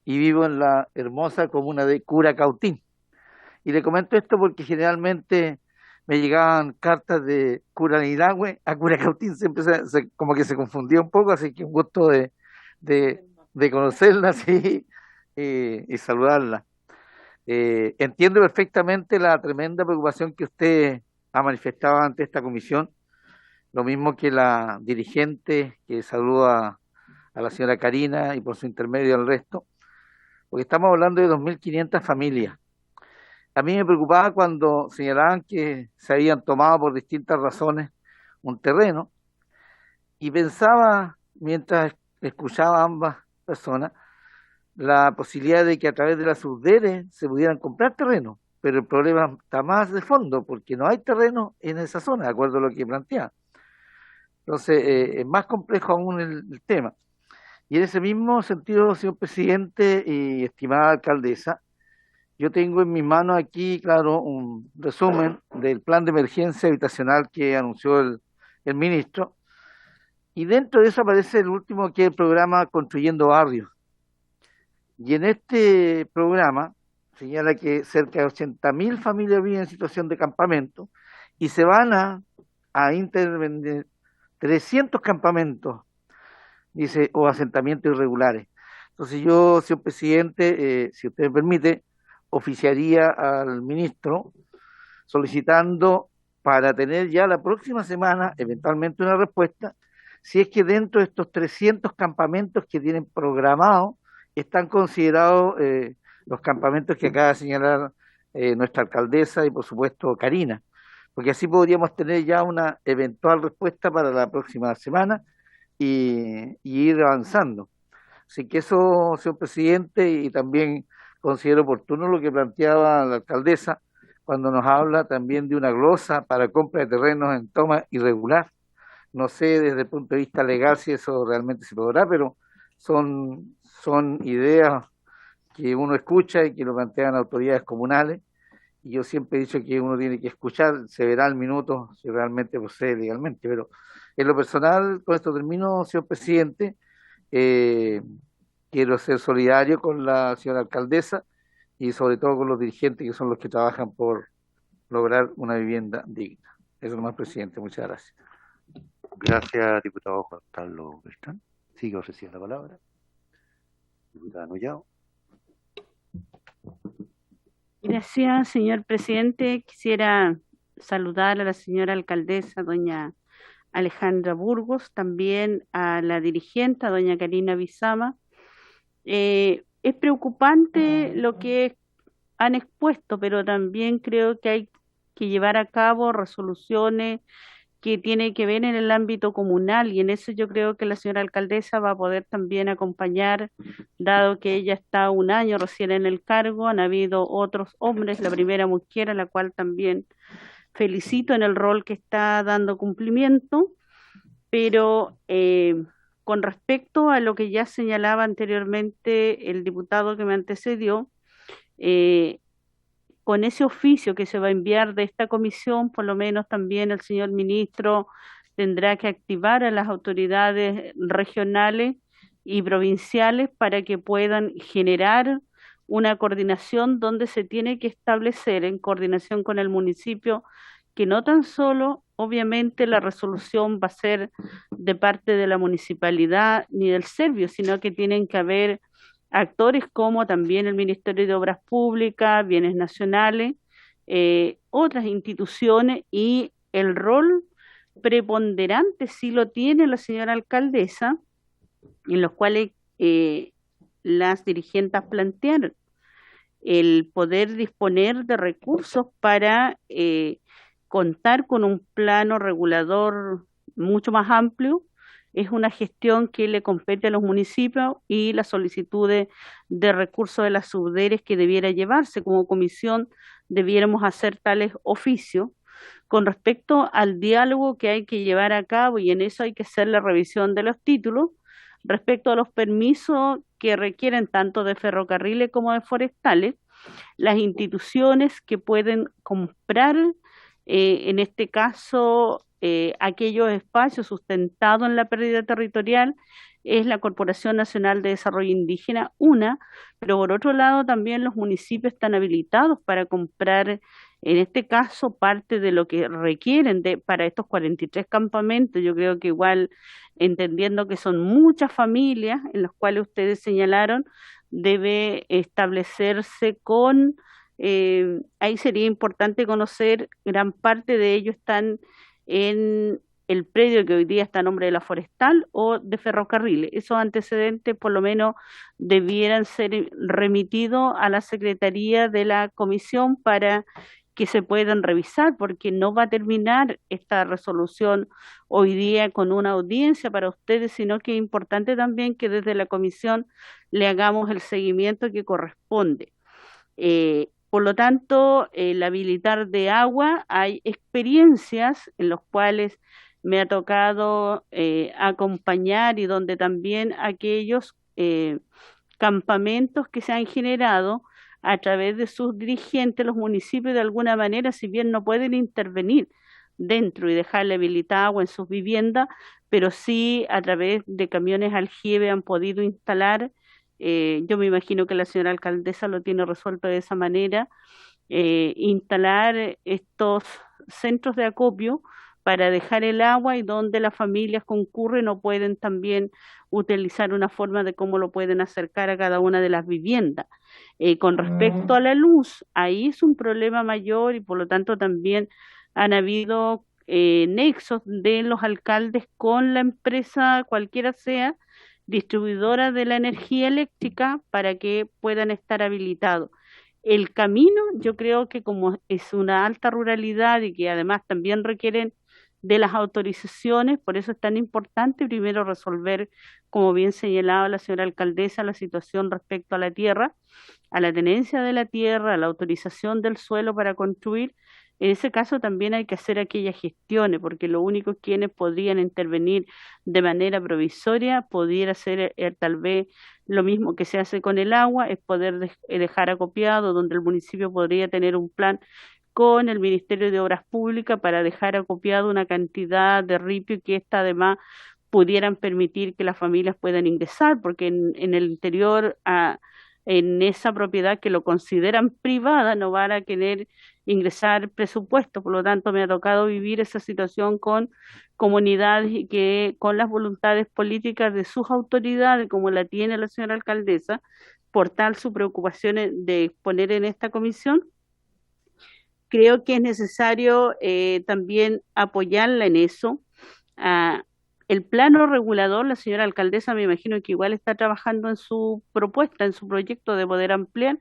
y vivo en la hermosa comuna de Curacautín. Y le comento esto porque generalmente me llegaban cartas de Curanilahue a Curacautín, siempre como que se confundía un poco, así que un gusto de conocerla sí, y saludarla. Entiendo perfectamente la tremenda preocupación que usted ha manifestado ante esta comisión, lo mismo que la dirigente que saluda a la señora Karina y por su intermedio al resto, porque estamos hablando de 2.500 familias. A mí me preocupaba cuando señalaban que se habían tomado por distintas razones un terreno y pensaba, mientras escuchaba a ambas personas, la posibilidad de que a través de la Subdere se pudieran comprar terrenos, pero el problema está más de fondo porque no hay terreno en esa zona, de acuerdo a lo que plantea. Entonces, es más complejo aún el tema. Y en ese mismo sentido, señor presidente y estimada alcaldesa, yo tengo en mis manos aquí, claro, un resumen del plan de emergencia habitacional que anunció el ministro, y dentro de eso aparece el último, que es el programa Construyendo Barrios. Y en este programa señala que cerca de 80.000 familias viven en situación de campamento y se van a intervenir 300 campamentos, dice, o asentamientos irregulares. Entonces yo, señor presidente, si usted me permite, oficiaría al ministro solicitando para tener ya la próxima semana eventualmente una respuesta, si es que dentro de estos 300 campamentos que tienen programados están considerados los campamentos que acaba de señalar nuestra alcaldesa y por supuesto Karina, porque así podríamos tener ya una eventual respuesta para la próxima semana y ir avanzando. Así que eso, señor presidente, y también considero oportuno lo que planteaba la alcaldesa cuando nos habla también de una glosa para compra de terrenos en toma irregular. No sé desde el punto de vista legal si eso realmente se podrá, pero son ideas que uno escucha y que lo plantean autoridades comunales, y yo siempre he dicho que uno tiene que escuchar, se verá al minuto si realmente procede legalmente, pero en lo personal, con esto termino, señor presidente, quiero ser solidario con la señora alcaldesa y sobre todo con los dirigentes que son los que trabajan por lograr una vivienda digna. Eso es más, presidente, muchas gracias. Gracias, diputado Juan Carlos Beltrán. Sigue ofreciendo la palabra. Diputada Nullao. Gracias, señor presidente. Quisiera saludar a la señora alcaldesa, doña Alejandra Burgos, también a la dirigente, a doña Karina Bizama. Es preocupante lo que han expuesto, pero también creo que hay que llevar a cabo resoluciones que tienen que ver en el ámbito comunal, y en eso yo creo que la señora alcaldesa va a poder también acompañar, dado que ella está un año recién en el cargo. Han habido otros hombres, la primera mujer, a la cual también felicito en el rol que está dando cumplimiento, pero con respecto a lo que ya señalaba anteriormente el diputado que me antecedió, con ese oficio que se va a enviar de esta comisión, por lo menos también el señor ministro tendrá que activar a las autoridades regionales y provinciales para que puedan generar una coordinación donde se tiene que establecer en coordinación con el municipio que no tan solo, obviamente, la resolución va a ser de parte de la municipalidad ni del Servio, sino que tienen que haber actores como también el Ministerio de Obras Públicas, Bienes Nacionales, otras instituciones, y el rol preponderante sí lo tiene la señora alcaldesa, en los cuales las dirigentes plantearon el poder disponer de recursos para contar con un plano regulador mucho más amplio. Es una gestión que le compete a los municipios, y las solicitudes de recursos de las subderes que debiera llevarse como comisión debiéramos hacer tales oficios. Con respecto al diálogo que hay que llevar a cabo, y en eso hay que hacer la revisión de los títulos, respecto a los permisos que requieren tanto de ferrocarriles como de forestales, las instituciones que pueden comprar, en este caso, aquellos espacios sustentados en la pérdida territorial, es la Corporación Nacional de Desarrollo Indígena, una, pero por otro lado también los municipios están habilitados para comprar, en este caso, parte de lo que requieren para estos 43 campamentos. Yo creo que igual, entendiendo que son muchas familias en las cuales ustedes señalaron, debe establecerse ahí sería importante conocer, gran parte de ellos están en el predio que hoy día está a nombre de la Forestal o de Ferrocarriles. Esos antecedentes por lo menos debieran ser remitidos a la Secretaría de la Comisión para que se puedan revisar, porque no va a terminar esta resolución hoy día con una audiencia para ustedes, sino que es importante también que desde la Comisión le hagamos el seguimiento que corresponde. Por lo tanto, el habilitar de agua, hay experiencias en las cuales me ha tocado acompañar y donde también aquellos campamentos que se han generado a través de sus dirigentes, los municipios de alguna manera, si bien no pueden intervenir dentro y dejarle habilitada agua en sus viviendas, pero sí a través de camiones aljibe han podido instalar. Yo me imagino que la señora alcaldesa lo tiene resuelto de esa manera, instalar estos centros de acopio para dejar el agua y donde las familias concurren o pueden también utilizar una forma de cómo lo pueden acercar a cada una de las viviendas. Con respecto a la luz, ahí es un problema mayor y por lo tanto también han habido nexos de los alcaldes con la empresa, cualquiera sea, distribuidora de la energía eléctrica para que puedan estar habilitados. El camino, yo creo que como es una alta ruralidad y que además también requieren de las autorizaciones, por eso es tan importante primero resolver, como bien señalaba la señora alcaldesa, la situación respecto a la tierra, a la tenencia de la tierra, a la autorización del suelo para construir. En ese caso también hay que hacer aquellas gestiones, porque lo único quienes podrían intervenir de manera provisoria pudiera ser tal vez lo mismo que se hace con el agua, es poder dejar acopiado, donde el municipio podría tener un plan con el Ministerio de Obras Públicas para dejar acopiado una cantidad de ripio que esta además pudieran permitir que las familias puedan ingresar, porque en el interior, en esa propiedad que lo consideran privada, no van a querer ingresar presupuesto. Por lo tanto, me ha tocado vivir esa situación con comunidades y que con las voluntades políticas de sus autoridades, como la tiene la señora alcaldesa, por tal su preocupación de exponer en esta comisión, creo que es necesario también apoyarla en eso. El plano regulador, la señora alcaldesa me imagino que igual está trabajando en su propuesta, en su proyecto de poder ampliar,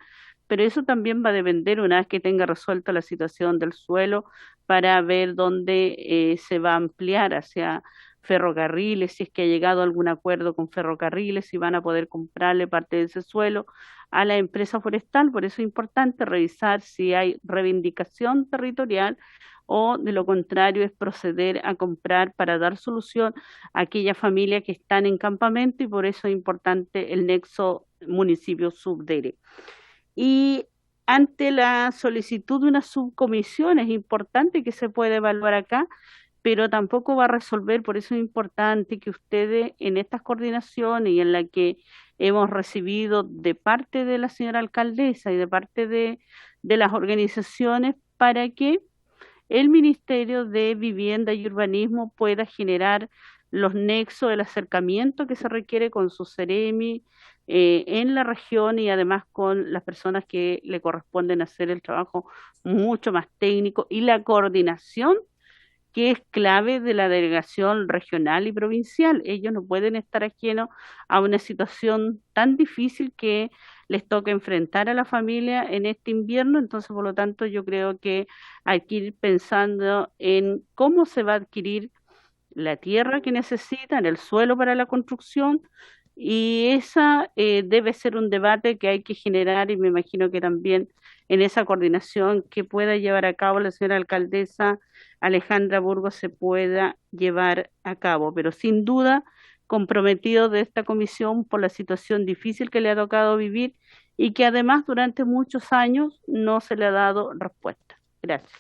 pero eso también va a depender una vez que tenga resuelta la situación del suelo para ver dónde se va a ampliar hacia ferrocarriles, si es que ha llegado a algún acuerdo con ferrocarriles, si van a poder comprarle parte de ese suelo a la empresa forestal. Por eso es importante revisar si hay reivindicación territorial o de lo contrario es proceder a comprar para dar solución a aquellas familias que están en campamento y por eso es importante el nexo municipio-subdere. Y ante la solicitud de una subcomisión es importante que se pueda evaluar acá, pero tampoco va a resolver, por eso es importante que ustedes en estas coordinaciones y en la que hemos recibido de parte de la señora alcaldesa y de parte de las organizaciones para que el Ministerio de Vivienda y Urbanismo pueda generar los nexos, el acercamiento que se requiere con su Ceremi en la región y además con las personas que le corresponden hacer el trabajo mucho más técnico y la coordinación que es clave de la delegación regional y provincial. Ellos no pueden estar ajenos a una situación tan difícil que les toca enfrentar a la familia en este invierno, entonces por lo tanto yo creo que hay que ir pensando en cómo se va a adquirir la tierra que necesitan, el suelo para la construcción, y esa debe ser un debate que hay que generar y me imagino que también en esa coordinación que pueda llevar a cabo la señora alcaldesa Alejandra Burgos se pueda llevar a cabo, pero sin duda comprometido de esta comisión por la situación difícil que le ha tocado vivir y que además durante muchos años no se le ha dado respuesta. Gracias.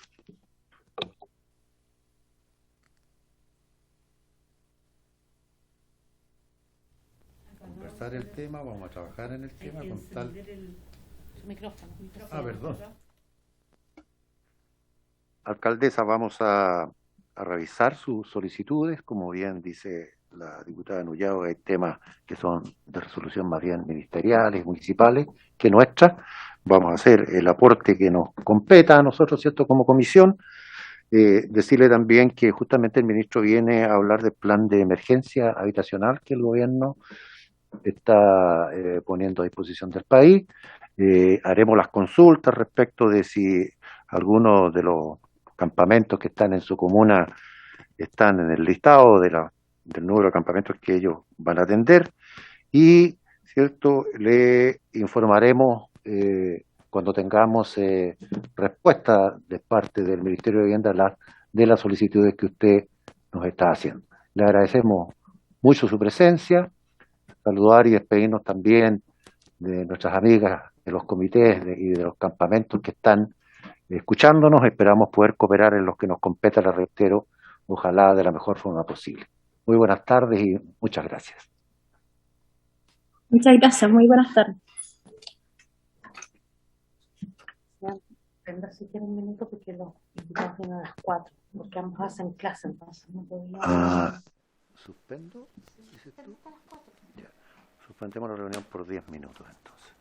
conversar el tema, vamos a trabajar en el tema con tal... Su micrófono. Perdón. Alcaldesa, vamos a revisar sus solicitudes. Como bien dice la diputada Nullado, hay temas que son de resolución más bien ministeriales, municipales, que nuestras. Vamos a hacer el aporte que nos competa a nosotros, ¿cierto?, como comisión. Decirle también que justamente el ministro viene a hablar del plan de emergencia habitacional que el gobierno está poniendo a disposición del país. Haremos las consultas respecto de si algunos de los campamentos que están en su comuna están en el listado del número de campamentos que ellos van a atender, y cierto, le informaremos cuando tengamos respuesta de parte del Ministerio de Vivienda de las solicitudes que usted nos está haciendo. Le agradecemos mucho su presencia, saludar y despedirnos también de nuestras amigas de los comités y de los campamentos que están escuchándonos. Esperamos poder cooperar en los que nos compete, les reitero, ojalá de la mejor forma posible. Muy buenas tardes y muchas gracias. Muchas gracias, muy buenas tardes. Tendrá si quiere un minuto porque los invitados vienen a las 4, porque ambos hacen clase, entonces no podía... ¿Suspendo? ¿Dices tú? Ya. Suspendemos la reunión por 10 minutos entonces.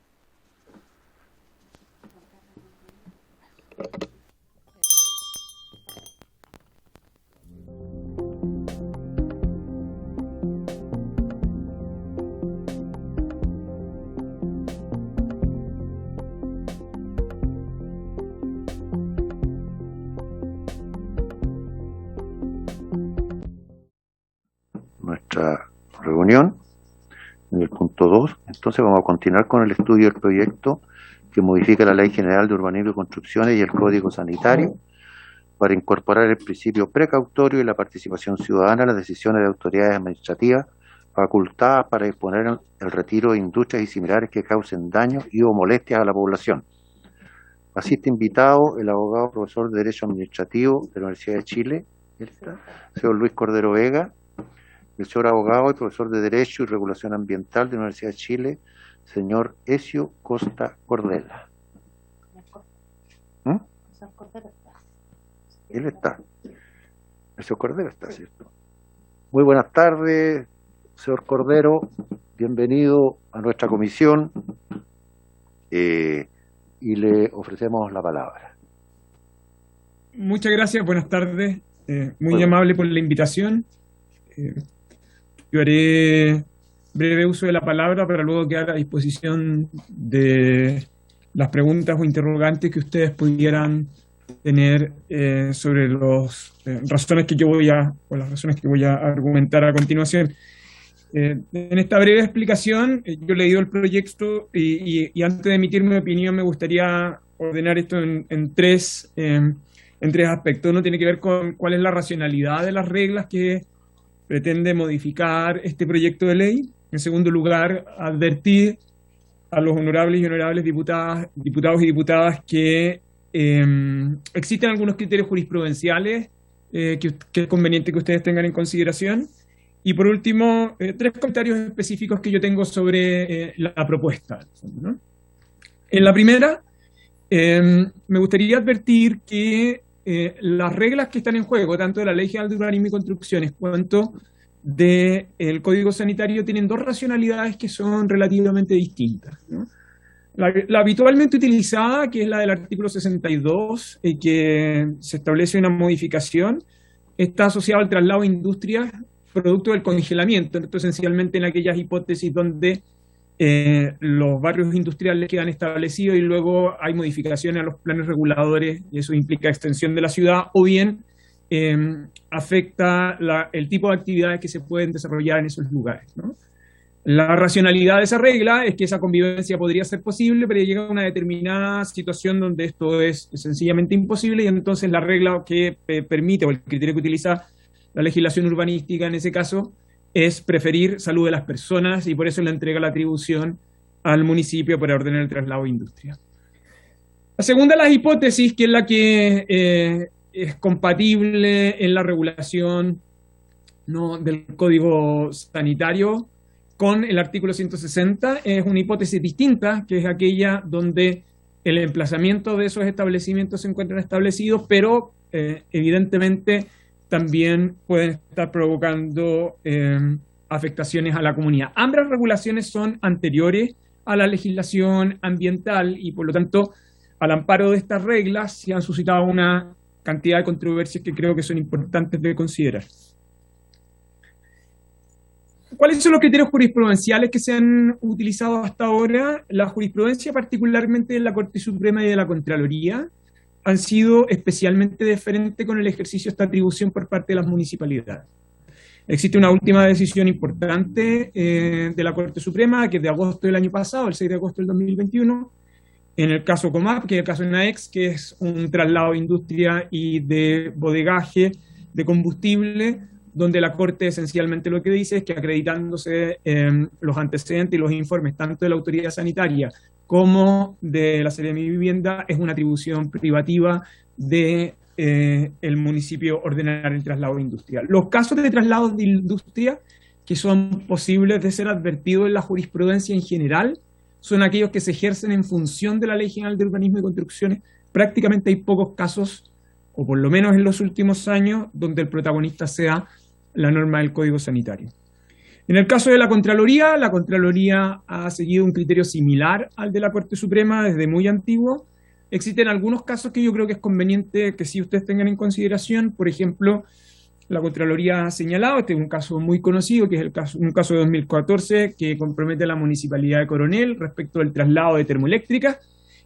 Nuestra reunión en el punto 2. Entonces vamos a continuar con el estudio del proyecto que modifica la Ley General de Urbanismo y Construcciones y el Código Sanitario para incorporar el principio precautorio y la participación ciudadana en las decisiones de autoridades administrativas facultadas para disponer el retiro de industrias y similares que causen daños y o molestias a la población. Asiste invitado el abogado profesor de Derecho Administrativo de la Universidad de Chile, señor Luis Cordero Vega, el señor abogado y profesor de Derecho y Regulación Ambiental de la Universidad de Chile, señor Ezio Costa Cordela. Él está. El señor Cordero está, ¿cierto? Muy buenas tardes, señor Cordero. Bienvenido a nuestra comisión y le ofrecemos la palabra. Muchas gracias, buenas tardes. Muy amable por la invitación. Yo haré breve uso de la palabra para luego quedar a disposición de las preguntas o interrogantes que ustedes pudieran tener sobre las razones que voy a argumentar a continuación. En esta breve explicación, yo he leído el proyecto y antes de emitir mi opinión me gustaría ordenar esto en tres aspectos. Uno tiene que ver con cuál es la racionalidad de las reglas que pretende modificar este proyecto de ley. En segundo lugar, advertir a los honorables y honorables diputados y diputadas que existen algunos criterios jurisprudenciales que es conveniente que ustedes tengan en consideración. Y por último, tres comentarios específicos que yo tengo sobre la propuesta, ¿no? En la primera, me gustaría advertir que las reglas que están en juego, tanto de la Ley General de Urbanismo y Construcciones cuanto del Código Sanitario, tienen dos racionalidades que son relativamente distintas, ¿no? La habitualmente utilizada, que es la del artículo 62, que se establece una modificación, está asociada al traslado de industrias producto del congelamiento, esto esencialmente en aquellas hipótesis donde los barrios industriales quedan establecidos y luego hay modificaciones a los planes reguladores y eso implica extensión de la ciudad, o bien afecta el tipo de actividades que se pueden desarrollar en esos lugares, ¿no? La racionalidad de esa regla es que esa convivencia podría ser posible, pero llega a una determinada situación donde esto es sencillamente imposible y entonces la regla que permite o el criterio que utiliza la legislación urbanística en ese caso es preferir salud de las personas y por eso le entrega la atribución al municipio para ordenar el traslado de industria. La segunda de las hipótesis, que es la que es compatible en la regulación, ¿no?, del Código Sanitario, con el artículo 160 es una hipótesis distinta, que es aquella donde el emplazamiento de esos establecimientos se encuentran establecidos, pero evidentemente también pueden estar provocando afectaciones a la comunidad. Ambas regulaciones son anteriores a la legislación ambiental y, por lo tanto, al amparo de estas reglas se han suscitado una cantidad de controversias que creo que son importantes de considerar. ¿Cuáles son los criterios jurisprudenciales que se han utilizado hasta ahora? La jurisprudencia, particularmente de la Corte Suprema y de la Contraloría, han sido especialmente deferentes con el ejercicio de esta atribución por parte de las municipalidades. Existe una última decisión importante de la Corte Suprema, que es de agosto del año pasado, el 6 de agosto del 2021, en el caso Comap, que es el caso NAEX, que es un traslado de industria y de bodegaje de combustible, donde la Corte esencialmente lo que dice es que, acreditándose los antecedentes y los informes tanto de la autoridad sanitaria como de la Seremía de Vivienda, es una atribución privativa de el municipio ordenar el traslado de industria. Los casos de traslado de industria que son posibles de ser advertidos en la jurisprudencia en general son aquellos que se ejercen en función de la Ley General de Urbanismo y Construcciones. Prácticamente hay pocos casos, o por lo menos en los últimos años, donde el protagonista sea la norma del Código Sanitario. En el caso de la Contraloría ha seguido un criterio similar al de la Corte Suprema desde muy antiguo. Existen algunos casos que yo creo que es conveniente que sí ustedes tengan en consideración. Por ejemplo, la Contraloría ha señalado, este es un caso muy conocido, que es un caso de 2014 que compromete a la Municipalidad de Coronel respecto del traslado de termoeléctricas.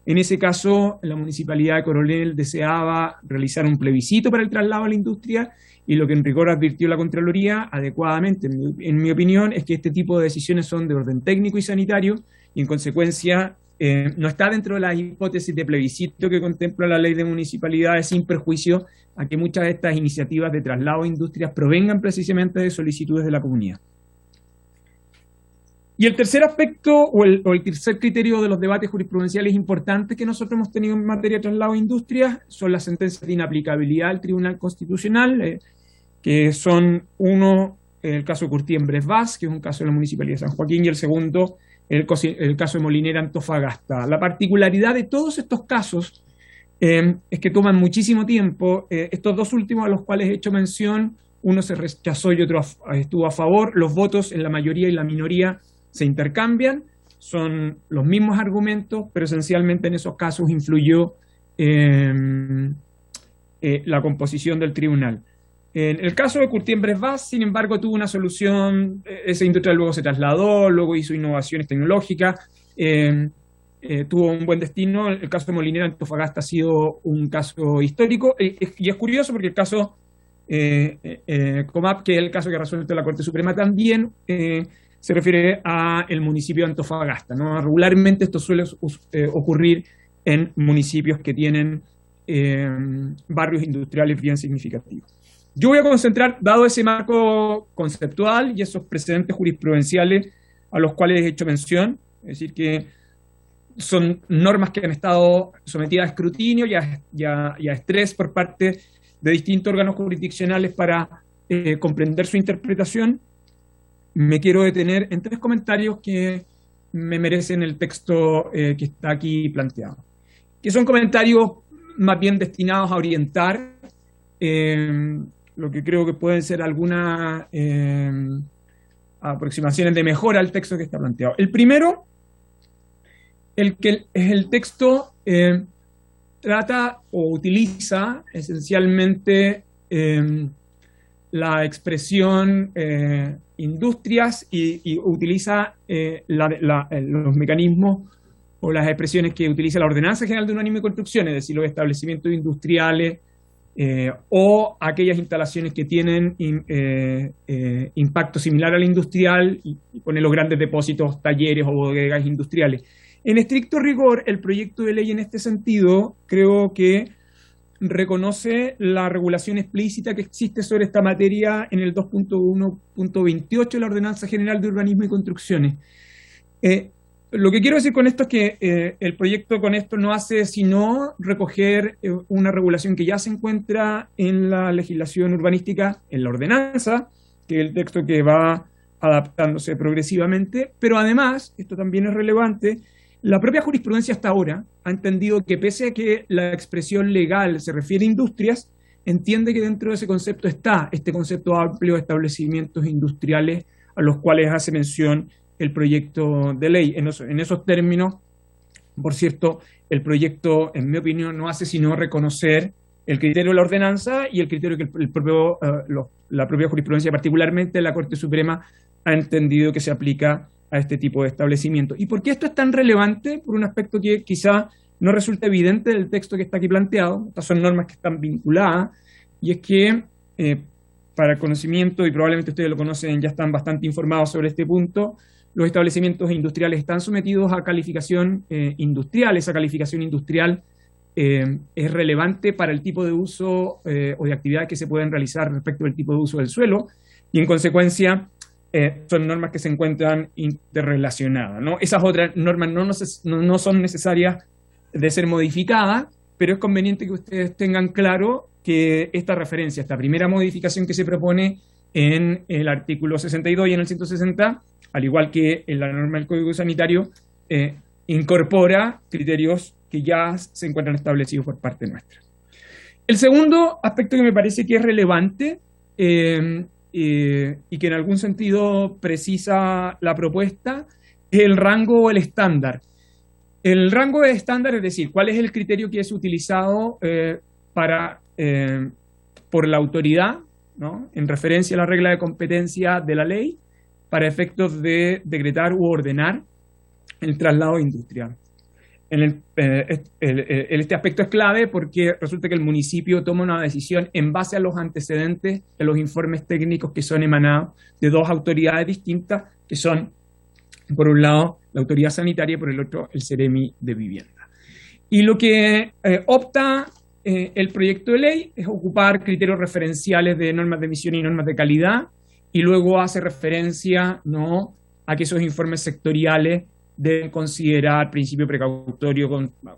En ese caso, la Municipalidad de Coronel deseaba realizar un plebiscito para el traslado a la industria, y lo que en rigor advirtió la Contraloría, adecuadamente, en mi opinión, es que este tipo de decisiones son de orden técnico y sanitario, y en consecuencia no está dentro de las hipótesis de plebiscito que contempla la Ley de Municipalidades, sin perjuicio a que muchas de estas iniciativas de traslado de industrias provengan precisamente de solicitudes de la comunidad. Y el tercer aspecto, o el tercer criterio de los debates jurisprudenciales importantes que nosotros hemos tenido en materia de traslado de industrias, son las sentencias de inaplicabilidad del Tribunal Constitucional, que son uno, el caso de Curtiembres-Vaz, que es un caso de la Municipalidad de San Joaquín, y el segundo, el caso de Molinera-Antofagasta. La particularidad de todos estos casos es que toman muchísimo tiempo. Estos dos últimos a los cuales he hecho mención, uno se rechazó y otro estuvo a favor. Los votos en la mayoría y la minoría se intercambian, son los mismos argumentos, pero esencialmente en esos casos influyó la composición del tribunal. En el caso de Curtiembres-Vaz, sin embargo, tuvo una solución. Esa industria luego se trasladó, luego hizo innovaciones tecnológicas, tuvo un buen destino. El caso de Molinera Antofagasta ha sido un caso histórico, y es curioso porque el caso Comap, que es el caso que ha resuelto la Corte Suprema, también se refiere a el municipio de Antofagasta, ¿no? Regularmente esto suele ocurrir en municipios que tienen barrios industriales bien significativos. Yo voy a concentrar, dado ese marco conceptual y esos precedentes jurisprudenciales a los cuales he hecho mención, es decir, que son normas que han estado sometidas a escrutinio y a estrés por parte de distintos órganos jurisdiccionales para comprender su interpretación, me quiero detener en tres comentarios que me merecen el texto que está aquí planteado, que son comentarios más bien destinados a orientar lo que creo que pueden ser algunas aproximaciones de mejora al texto que está planteado. El primero, el texto trata o utiliza esencialmente la expresión industrias y utiliza los mecanismos o las expresiones que utiliza la Ordenanza General de Urbanismo y Construcción, es decir, los establecimientos industriales o aquellas instalaciones que tienen impacto similar al industrial, y pone los grandes depósitos, talleres o bodegas industriales. En estricto rigor, el proyecto de ley en este sentido creo que reconoce la regulación explícita que existe sobre esta materia en el 2.1.28 de la Ordenanza General de Urbanismo y Construcciones. Lo que quiero decir con esto es que el proyecto con esto no hace sino recoger una regulación que ya se encuentra en la legislación urbanística, en la ordenanza, que es el texto que va adaptándose progresivamente, pero además, esto también es relevante, la propia jurisprudencia hasta ahora ha entendido que pese a que la expresión legal se refiere a industrias, entiende que dentro de ese concepto está este concepto amplio de establecimientos industriales a los cuales hace mención el proyecto de ley. En esos términos, por cierto, el proyecto, en mi opinión, no hace sino reconocer el criterio de la ordenanza y el criterio que la propia jurisprudencia, particularmente la Corte Suprema, ha entendido que se aplica a este tipo de establecimientos. ¿Y por qué esto es tan relevante? Por un aspecto que quizá no resulta evidente del texto que está aquí planteado. Estas son normas que están vinculadas, y es que, para conocimiento, y probablemente ustedes lo conocen, ya están bastante informados sobre este punto, los establecimientos industriales están sometidos a calificación industrial. Esa calificación industrial es relevante para el tipo de uso o de actividades que se pueden realizar respecto al tipo de uso del suelo, y en consecuencia son normas que se encuentran interrelacionadas, ¿no? Esas otras normas no son necesarias de ser modificadas, pero es conveniente que ustedes tengan claro que esta referencia, esta primera modificación que se propone en el artículo 62 y en el 160, al igual que en la norma del Código Sanitario, incorpora criterios que ya se encuentran establecidos por parte nuestra. El segundo aspecto que me parece que es relevante y que en algún sentido precisa la propuesta es el rango o el estándar. El rango de estándar, es decir, cuál es el criterio que es utilizado por la autoridad, ¿no?, en referencia a la regla de competencia de la ley para efectos de decretar u ordenar el traslado industrial. Este aspecto es clave porque resulta que el municipio toma una decisión en base a los antecedentes de los informes técnicos que son emanados de dos autoridades distintas, que son, por un lado, la autoridad sanitaria y por el otro, el Ceremi de Vivienda. Y lo que opta el proyecto de ley es ocupar criterios referenciales de normas de emisión y normas de calidad, y luego hace referencia, ¿no?, a que esos informes sectoriales deben considerar principio precautorio,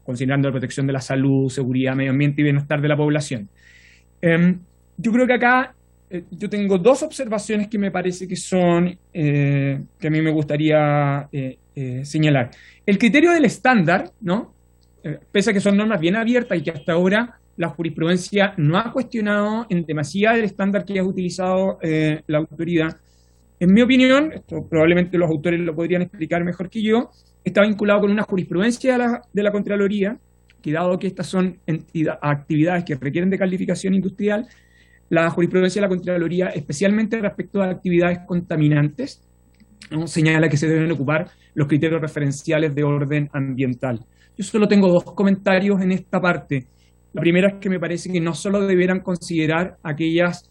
considerando la protección de la salud, seguridad, medio ambiente y bienestar de la población. Yo creo que acá yo tengo dos observaciones que me parece que son, que a mí me gustaría señalar. El criterio del estándar, ¿no?, pese a que son normas bien abiertas y que hasta ahora la jurisprudencia no ha cuestionado en demasía el estándar que ha utilizado la autoridad, en mi opinión, esto probablemente los autores lo podrían explicar mejor que yo, está vinculado con una jurisprudencia de la Contraloría, que dado que estas son actividades que requieren de calificación industrial, la jurisprudencia de la Contraloría, especialmente respecto a actividades contaminantes, ¿no?, señala que se deben ocupar los criterios referenciales de orden ambiental. Yo solo tengo dos comentarios en esta parte. La primera es que me parece que no solo debieran considerar aquellas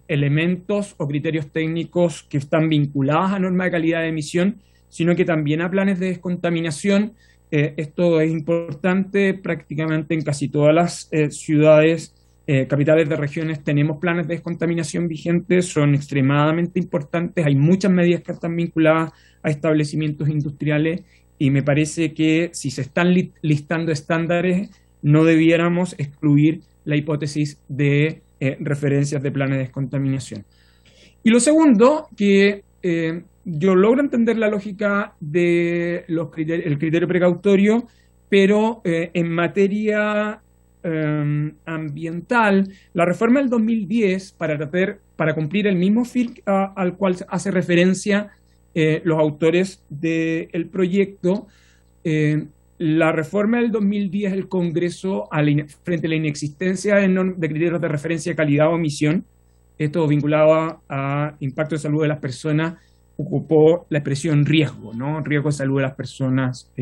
elementos o criterios técnicos que están vinculados a normas de calidad de emisión, sino que también a planes de descontaminación. Esto es importante, prácticamente en casi todas las ciudades, capitales de regiones, tenemos planes de descontaminación vigentes, son extremadamente importantes, hay muchas medidas que están vinculadas a establecimientos industriales, y me parece que si se están listando estándares, no debiéramos excluir la hipótesis de referencias de planes de descontaminación. Y lo segundo, que yo logro entender la lógica de el criterio precautorio, pero en materia ambiental, la reforma del 2010, para cumplir el mismo fin al cual hace referencia los autores del proyecto, la reforma del 2010 del Congreso, frente a la inexistencia de criterios de referencia de calidad o emisión, esto vinculado a impacto de salud de las personas, ocupó la expresión riesgo, ¿no?, riesgo de salud de las personas.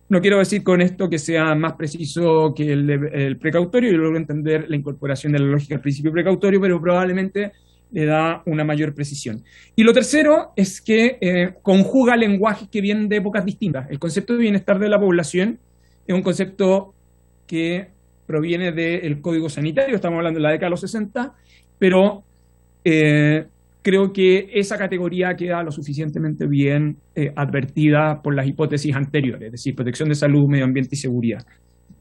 No quiero decir con esto que sea más preciso que el precautorio, yo logro entender la incorporación de la lógica del principio precautorio, pero probablemente le da una mayor precisión. Y lo tercero es que conjuga lenguajes que vienen de épocas distintas. El concepto de bienestar de la población es un concepto que proviene del Código Sanitario, estamos hablando de la década de los 60, pero creo que esa categoría queda lo suficientemente bien advertida por las hipótesis anteriores, es decir, protección de salud, medio ambiente y seguridad.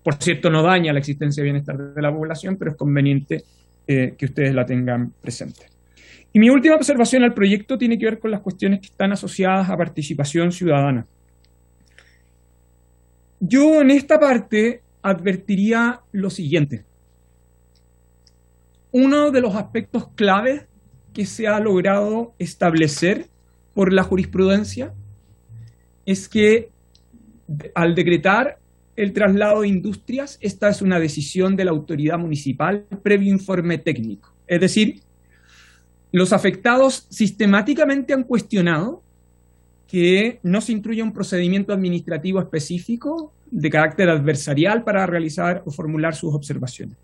Por cierto, no daña la existencia de bienestar de la población, pero es conveniente que ustedes la tengan presente. Y mi última observación al proyecto tiene que ver con las cuestiones que están asociadas a participación ciudadana. Yo en esta parte advertiría lo siguiente. Uno de los aspectos claves que se ha logrado establecer por la jurisprudencia es que al decretar el traslado de industrias, esta es una decisión de la autoridad municipal previo informe técnico. Es decir, los afectados sistemáticamente han cuestionado que no se incluya un procedimiento administrativo específico de carácter adversarial para realizar o formular sus observaciones.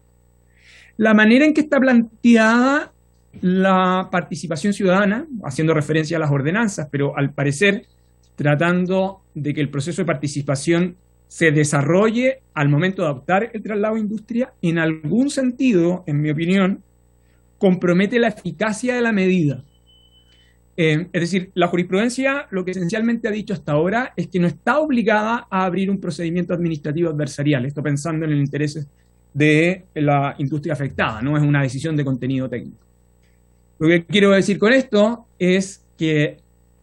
La manera en que está planteada la participación ciudadana, haciendo referencia a las ordenanzas, pero al parecer tratando de que el proceso de participación se desarrolle al momento de adoptar el traslado de industria, en algún sentido, en mi opinión, compromete la eficacia de la medida. Es decir, la jurisprudencia lo que esencialmente ha dicho hasta ahora es que no está obligada a abrir un procedimiento administrativo adversarial, esto pensando en los intereses de la industria afectada, no es una decisión de contenido técnico. Lo que quiero decir con esto es que,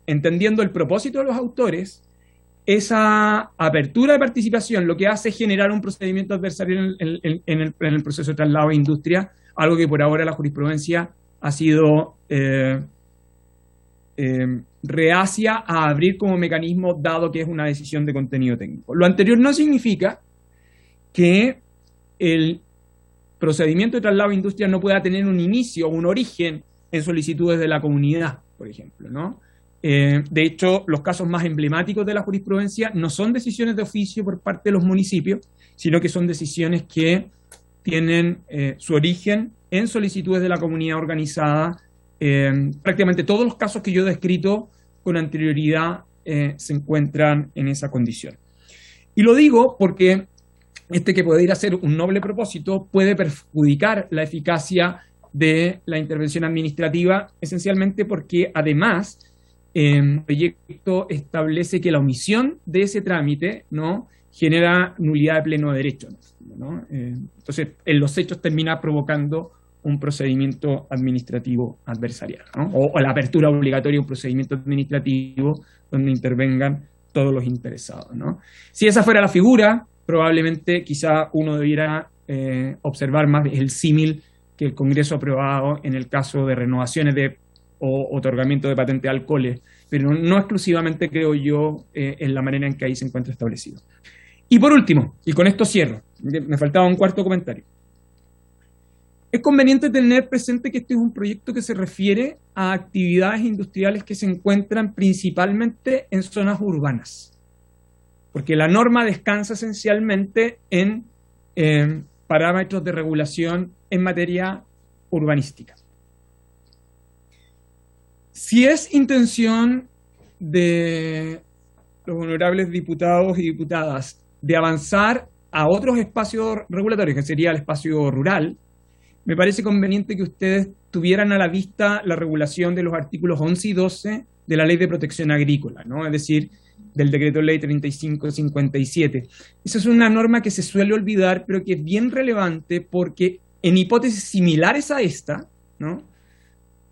entendiendo el propósito de los autores, esa apertura de participación lo que hace es generar un procedimiento adversarial en el proceso de traslado de industria, algo que por ahora la jurisprudencia ha sido reacia a abrir como mecanismo, dado que es una decisión de contenido técnico. Lo anterior no significa que el procedimiento de traslado de industria no pueda tener un inicio o un origen en solicitudes de la comunidad, por ejemplo, ¿no? De hecho, los casos más emblemáticos de la jurisprudencia no son decisiones de oficio por parte de los municipios, sino que son decisiones que tienen su origen en solicitudes de la comunidad organizada. Prácticamente todos los casos que yo he descrito con anterioridad se encuentran en esa condición. Y lo digo porque que puede ir a ser un noble propósito puede perjudicar la eficacia de la intervención administrativa, esencialmente porque además el proyecto establece que la omisión de ese trámite, ¿no?, genera nulidad de pleno derecho, ¿no? Entonces, en los hechos termina provocando un procedimiento administrativo adversarial, ¿no? O la apertura obligatoria de un procedimiento administrativo donde intervengan todos los interesados, ¿no? Si esa fuera la figura, probablemente quizá uno debiera observar más el símil que el Congreso ha aprobado en el caso de renovaciones o otorgamiento de patente de alcoholes, pero no exclusivamente, creo yo, en la manera en que ahí se encuentra establecido. Y por último, y con esto cierro, me faltaba un cuarto comentario. Es conveniente tener presente que este es un proyecto que se refiere a actividades industriales que se encuentran principalmente en zonas urbanas, porque la norma descansa esencialmente en parámetros de regulación en materia urbanística. Si es intención de los honorables diputados y diputadas de avanzar a otros espacios regulatorios, que sería el espacio rural, me parece conveniente que ustedes tuvieran a la vista la regulación de los artículos 11 y 12 de la Ley de Protección Agrícola, ¿no? Es decir, del Decreto Ley 3557. Esa es una norma que se suele olvidar, pero que es bien relevante porque en hipótesis similares a esta, ¿no?,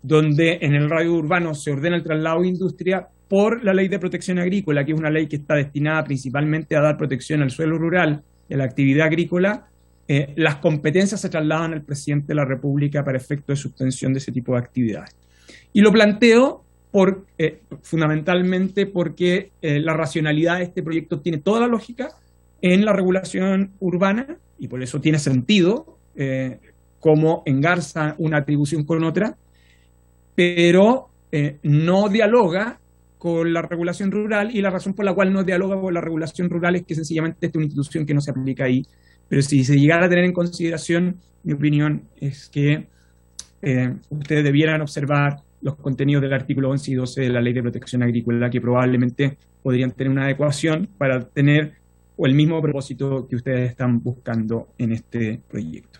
donde en el radio urbano se ordena el traslado de industria por la Ley de Protección Agrícola, que es una ley que está destinada principalmente a dar protección al suelo rural y a la actividad agrícola, las competencias se trasladan al presidente de la República para efecto de suspensión de ese tipo de actividades. Y lo planteo fundamentalmente porque la racionalidad de este proyecto tiene toda la lógica en la regulación urbana, y por eso tiene sentido cómo engarza una atribución con otra, pero no dialoga con la regulación rural, y la razón por la cual no dialoga con la regulación rural es que sencillamente esta es una institución que no se aplica ahí. Pero si se llegara a tener en consideración, mi opinión es que ustedes debieran observar los contenidos del artículo 11 y 12 de la Ley de Protección Agrícola, que probablemente podrían tener una adecuación para tener el mismo propósito que ustedes están buscando en este proyecto.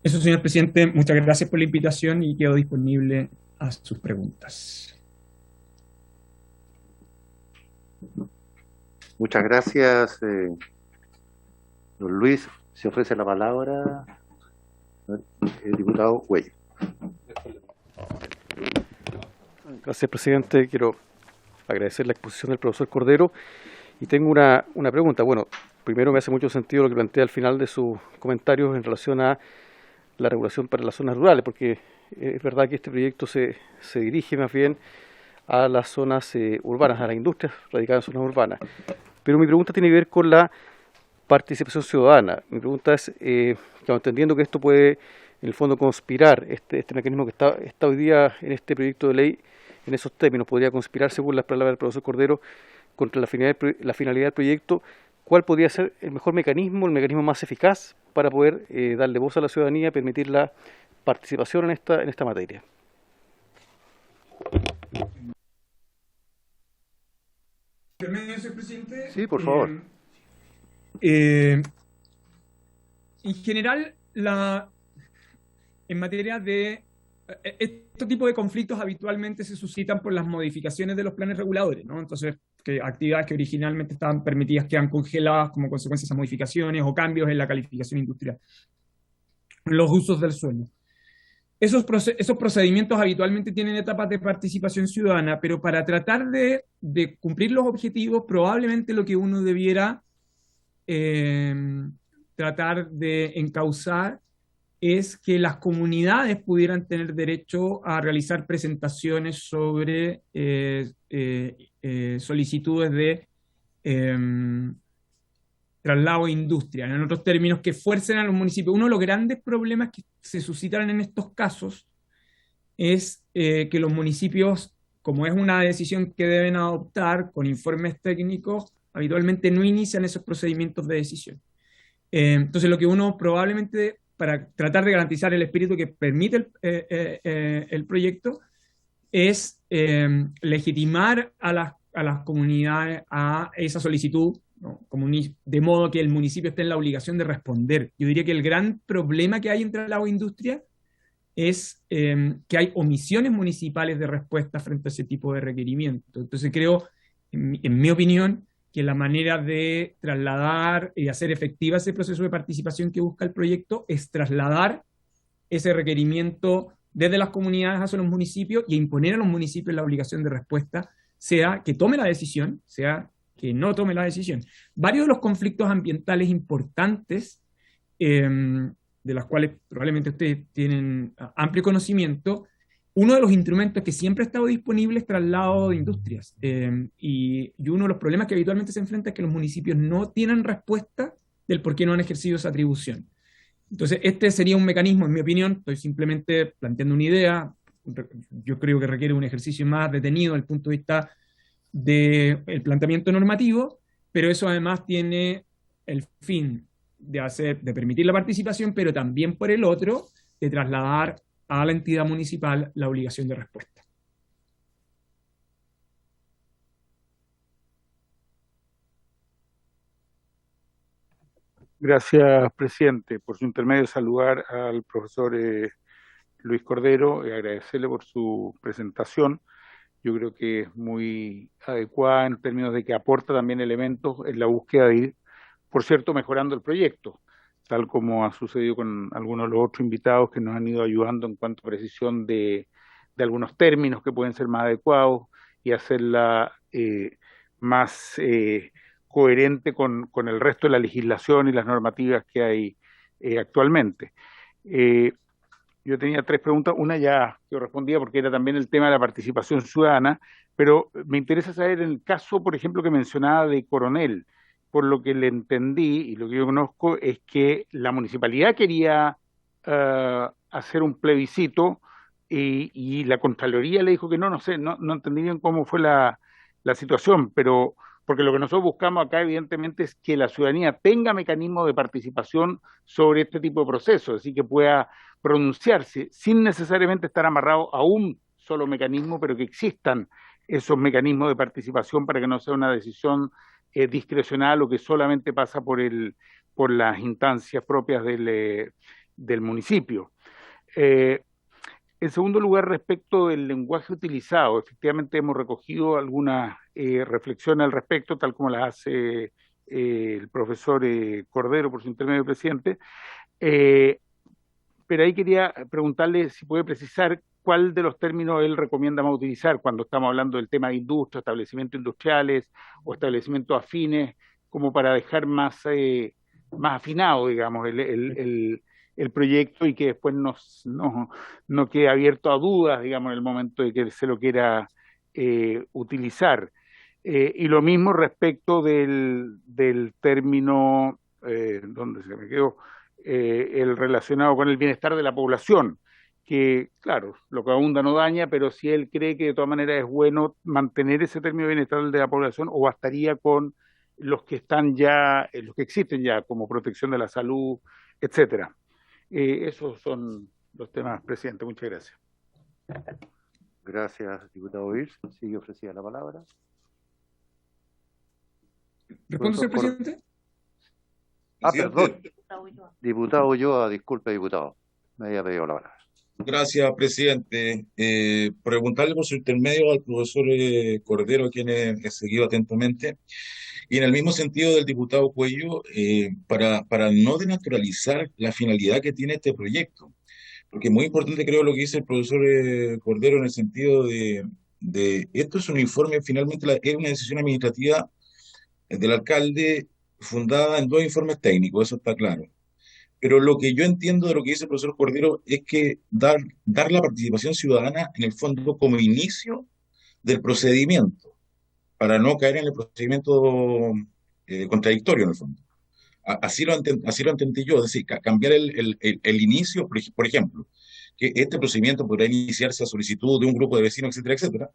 Eso, señor presidente, muchas gracias por la invitación y quedo disponible a sus preguntas. Muchas gracias, don Luis. Se ofrece la palabra el diputado Cuello. Gracias, presidente. Quiero agradecer la exposición del profesor Cordero y tengo una pregunta. Bueno, primero me hace mucho sentido lo que plantea al final de sus comentarios en relación a la regulación para las zonas rurales, porque es verdad que este proyecto se dirige más bien a las zonas urbanas, a las industrias radicadas en zonas urbanas. Pero mi pregunta tiene que ver con la participación ciudadana. Mi pregunta es, entendiendo que esto puede, en el fondo, conspirar, este mecanismo que está hoy día en este proyecto de ley, en esos términos, podría conspirar, según las palabras del profesor Cordero, contra la finalidad del proyecto. ¿Cuál podría ser el mejor mecanismo, el mecanismo más eficaz para poder darle voz a la ciudadanía y permitir la participación en esta materia? Señor presidente. Sí, por favor. En general, en materia de este tipo de conflictos habitualmente se suscitan por las modificaciones de los planes reguladores, ¿no? Entonces, que actividades que originalmente estaban permitidas quedan congeladas como consecuencia de esas modificaciones o cambios en la calificación industrial, los usos del suelo. Esos procedimientos habitualmente tienen etapas de participación ciudadana, pero para tratar de cumplir los objetivos, probablemente lo que uno debiera tratar de encauzar es que las comunidades pudieran tener derecho a realizar presentaciones sobre solicitudes de traslado de industria, en otros términos, que fuercen a los municipios. Uno de los grandes problemas que se suscitan en estos casos es que los municipios, como es una decisión que deben adoptar con informes técnicos, habitualmente no inician esos procedimientos de decisión. Entonces, lo que uno probablemente, para tratar de garantizar el espíritu que permite el proyecto, es legitimar a las comunidades a esa solicitud, ¿no? De modo que el municipio esté en la obligación de responder. Yo diría que el gran problema que hay entre el agua e industria es que hay omisiones municipales de respuesta frente a ese tipo de requerimientos. Entonces creo, en mi opinión, que la manera de trasladar y hacer efectiva ese proceso de participación que busca el proyecto es trasladar ese requerimiento desde las comunidades hacia los municipios y imponer a los municipios la obligación de respuesta, sea que tome la decisión, sea que no tome la decisión. Varios de los conflictos ambientales importantes, de los cuales probablemente ustedes tienen amplio conocimiento, uno de los instrumentos que siempre ha estado disponible es traslado de industrias. Y uno de los problemas que habitualmente se enfrenta es que los municipios no tienen respuesta del por qué no han ejercido esa atribución. Entonces, este sería un mecanismo, en mi opinión, estoy simplemente planteando una idea, yo creo que requiere un ejercicio más detenido desde el punto de vista del planteamiento normativo, pero eso además tiene el fin de permitir la participación, pero también por el otro, de trasladar a la entidad municipal la obligación de respuesta. Gracias, presidente. Por su intermedio, saludar al profesor Luis Cordero y agradecerle por su presentación. Yo creo que es muy adecuada en términos de que aporta también elementos en la búsqueda de ir, por cierto, mejorando el proyecto, tal como ha sucedido con algunos de los otros invitados que nos han ido ayudando en cuanto a precisión de algunos términos que pueden ser más adecuados y hacerla más coherente con el resto de la legislación y las normativas que hay actualmente. Yo tenía tres preguntas, una ya que respondía porque era también el tema de la participación ciudadana, pero me interesa saber en el caso, por ejemplo, que mencionaba de Coronel. Por lo que le entendí y lo que yo conozco es que la municipalidad quería hacer un plebiscito y la Contraloría le dijo que no sé, no entendí bien cómo fue la situación, pero porque lo que nosotros buscamos acá evidentemente es que la ciudadanía tenga mecanismos de participación sobre este tipo de procesos, así que pueda pronunciarse sin necesariamente estar amarrado a un solo mecanismo, pero que existan esos mecanismos de participación para que no sea una decisión discrecional o que solamente pasa por las instancias propias del municipio. En segundo lugar, respecto del lenguaje utilizado, efectivamente hemos recogido algunas reflexiones al respecto, tal como las hace el profesor Cordero por su intermedio, presidente, pero ahí quería preguntarle si puede precisar cuál de los términos él recomienda más utilizar cuando estamos hablando del tema de industria, establecimientos industriales o establecimientos afines, como para dejar más afinado, digamos, el proyecto y que después no quede abierto a dudas, digamos, en el momento de que se lo quiera utilizar. Y lo mismo respecto del término, ¿dónde se me quedó? El relacionado con el bienestar de la población, que claro, lo que abunda no daña, pero si él cree que de todas maneras es bueno mantener ese término de bienestar de la población, o bastaría con los que están ya, los que existen ya, como protección de la salud, etcétera. Esos son los temas, presidente. Muchas gracias. Gracias, diputado Virs. Sigue ofrecida la palabra. ¿Respondo, señor presidente? Perdón. Diputado Ulloa, disculpe, diputado. Me había pedido la palabra. Gracias, presidente. Preguntarle por su intermedio al profesor Cordero, a quien he seguido atentamente, y en el mismo sentido del diputado Cuello, para no denaturalizar la finalidad que tiene este proyecto, porque es muy importante, creo, lo que dice el profesor Cordero en el sentido de esto es un informe, finalmente es una decisión administrativa del alcalde fundada en 2 informes técnicos, eso está claro. Pero lo que yo entiendo de lo que dice el profesor Cordero es que dar la participación ciudadana en el fondo como inicio del procedimiento, para no caer en el procedimiento contradictorio en el fondo. Así lo entendí yo, es decir, cambiar el inicio, por ejemplo, que este procedimiento podrá iniciarse a solicitud de un grupo de vecinos, etcétera, etcétera,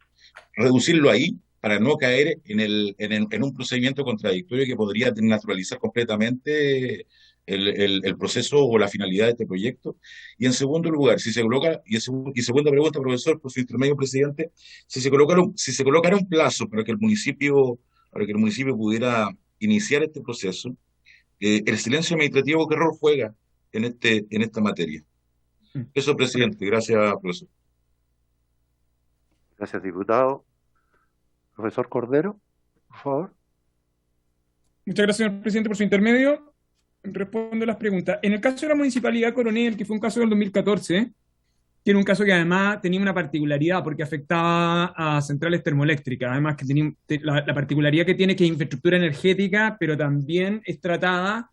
reducirlo ahí para no caer en un procedimiento contradictorio que podría naturalizar completamente el proceso o la finalidad de este proyecto. Y en segundo lugar, si se coloca, y segunda pregunta, profesor, por su intermedio, presidente, si se colocara un plazo para que el municipio pudiera iniciar este proceso, el silencio administrativo, ¿qué rol juega en esta materia? Eso, presidente. Gracias, profesor. Gracias, diputado. Profesor Cordero, por favor. Muchas gracias, señor presidente, por su intermedio. Respondo las preguntas. En el caso de la Municipalidad Coronel, que fue un caso del 2014, que era un caso que además tenía una particularidad porque afectaba a centrales termoeléctricas, además que tenía la particularidad que tiene que es infraestructura energética, pero también es tratada,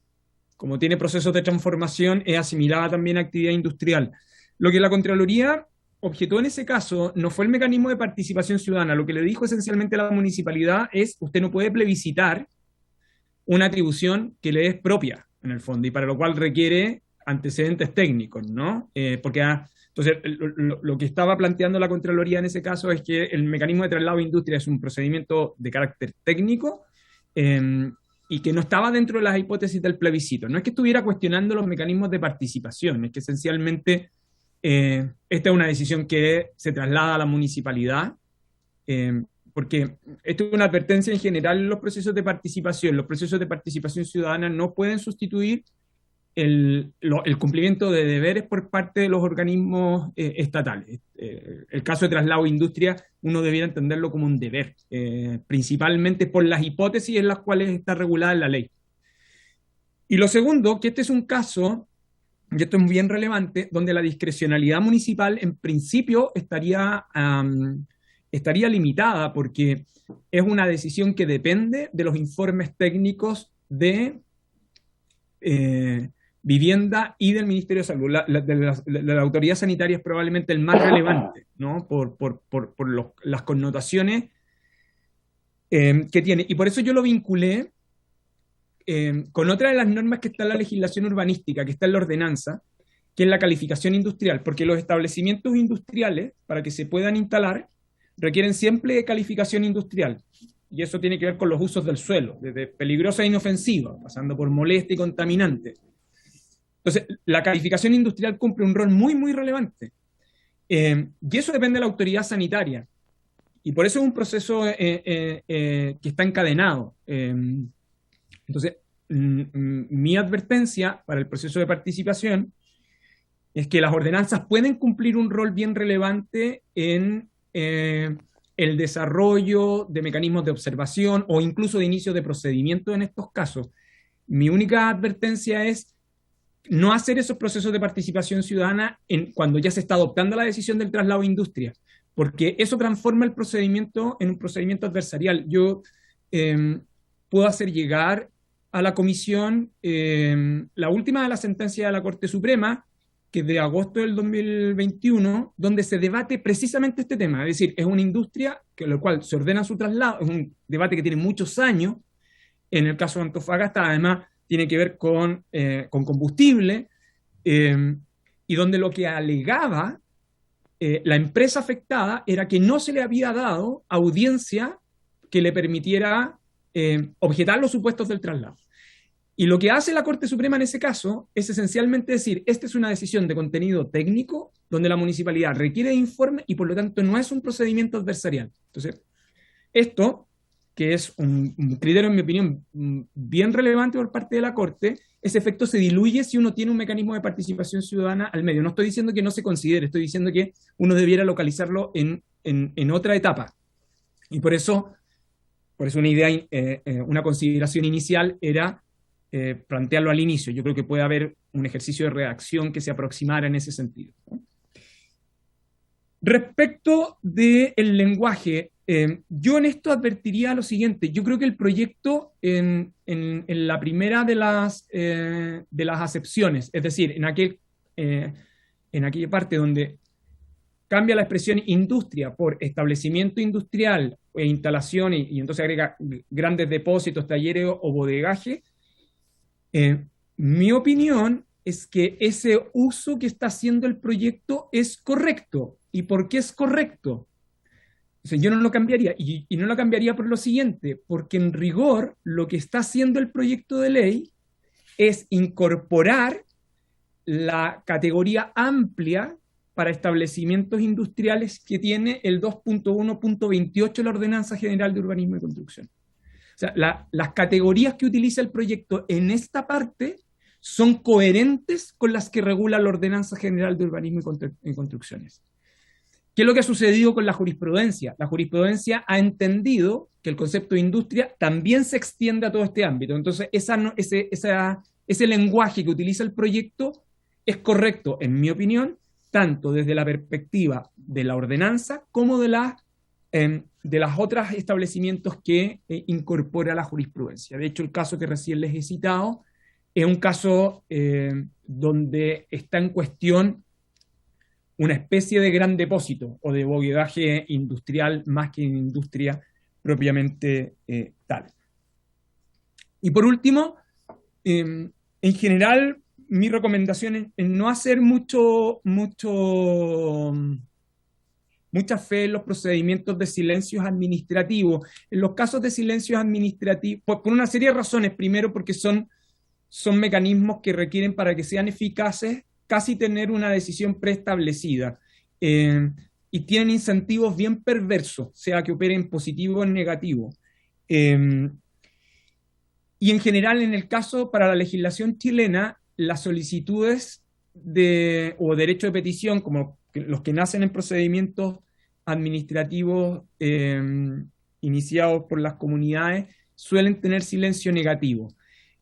como tiene procesos de transformación, es asimilada también a actividad industrial. Lo que la Contraloría objetó en ese caso no fue el mecanismo de participación ciudadana, lo que le dijo esencialmente a la municipalidad es, usted no puede plebiscitar una atribución que le es propia, en el fondo, y para lo cual requiere antecedentes técnicos, ¿no? Entonces, lo que estaba planteando la Contraloría en ese caso es que el mecanismo de traslado de industria es un procedimiento de carácter técnico y que no estaba dentro de las hipótesis del plebiscito. No es que estuviera cuestionando los mecanismos de participación, es que esencialmente esta es una decisión que se traslada a la municipalidad, porque esto es una advertencia en general en los procesos de participación. Los procesos de participación ciudadana no pueden sustituir el cumplimiento de deberes por parte de los organismos estatales. El caso de traslado de industria, uno debiera entenderlo como un deber, principalmente por las hipótesis en las cuales está regulada en la ley. Y lo segundo, que este es un caso, y esto es bien relevante, donde la discrecionalidad municipal en principio estaría limitada, porque es una decisión que depende de los informes técnicos de vivienda y del Ministerio de Salud. De la autoridad sanitaria es probablemente el más relevante, ¿no? Por las connotaciones que tiene. Y por eso yo lo vinculé con otra de las normas que está en la legislación urbanística, que está en la ordenanza, que es la calificación industrial, porque los establecimientos industriales, para que se puedan instalar, requieren siempre de calificación industrial. Y eso tiene que ver con los usos del suelo, desde peligrosa e inofensiva, pasando por molesta y contaminante. Entonces, la calificación industrial cumple un rol muy, muy relevante. Y eso depende de la autoridad sanitaria. Y por eso es un proceso que está encadenado. Entonces, mi advertencia para el proceso de participación es que las ordenanzas pueden cumplir un rol bien relevante en el desarrollo de mecanismos de observación o incluso de inicio de procedimientos en estos casos. Mi única advertencia es no hacer esos procesos de participación ciudadana cuando ya se está adoptando la decisión del traslado a industria, porque eso transforma el procedimiento en un procedimiento adversarial. Yo puedo hacer llegar a la comisión la última de las sentencias de la Corte Suprema, que es de agosto del 2021, donde se debate precisamente este tema. Es decir, es una industria que lo cual se ordena su traslado, es un debate que tiene muchos años. En el caso de Antofagasta, además, tiene que ver con combustible, y donde lo que alegaba la empresa afectada era que no se le había dado audiencia que le permitiera objetar los supuestos del traslado. Y lo que hace la Corte Suprema en ese caso es esencialmente decir, esta es una decisión de contenido técnico donde la municipalidad requiere de informe y por lo tanto no es un procedimiento adversarial. Entonces, esto, que es un criterio, en mi opinión, bien relevante por parte de la Corte, ese efecto se diluye si uno tiene un mecanismo de participación ciudadana al medio. No estoy diciendo que no se considere, estoy diciendo que uno debiera localizarlo en otra etapa. Y por eso una idea, una consideración inicial era plantearlo al inicio. Yo creo que puede haber un ejercicio de redacción que se aproximara en ese sentido, ¿no? Respecto del lenguaje, yo en esto advertiría lo siguiente. Yo creo que el proyecto en la primera de las acepciones, es decir, en aquella parte donde cambia la expresión industria por establecimiento industrial e instalaciones y entonces agrega grandes depósitos, talleres o bodegaje, mi opinión es que ese uso que está haciendo el proyecto es correcto. ¿Y por qué es correcto? O sea, yo no lo cambiaría, y no lo cambiaría por lo siguiente, porque en rigor lo que está haciendo el proyecto de ley es incorporar la categoría amplia para establecimientos industriales que tiene el 2.1.28 de la Ordenanza General de Urbanismo y Construcción. O sea, las categorías que utiliza el proyecto en esta parte son coherentes con las que regula la Ordenanza General de Urbanismo y Construcciones. ¿Qué es lo que ha sucedido con la jurisprudencia? La jurisprudencia ha entendido que el concepto de industria también se extiende a todo este ámbito. Entonces, ese lenguaje que utiliza el proyecto es correcto, en mi opinión, tanto desde la perspectiva de la ordenanza como de las otros establecimientos que incorpora la jurisprudencia. De hecho, el caso que recién les he citado es un caso donde está en cuestión una especie de gran depósito o de bodegaje industrial más que industria propiamente tal. Y por último, en general, mi recomendación es no hacer mucha fe en los procedimientos de silencios administrativos. En los casos de silencios administrativos, por una serie de razones. Primero, porque son mecanismos que requieren, para que sean eficaces, casi tener una decisión preestablecida. Y tienen incentivos bien perversos, sea que operen positivo o en negativo. Y en general, en el caso para la legislación chilena, las solicitudes o derecho de petición, como los que nacen en procedimientos administrativos iniciados por las comunidades, suelen tener silencio negativo.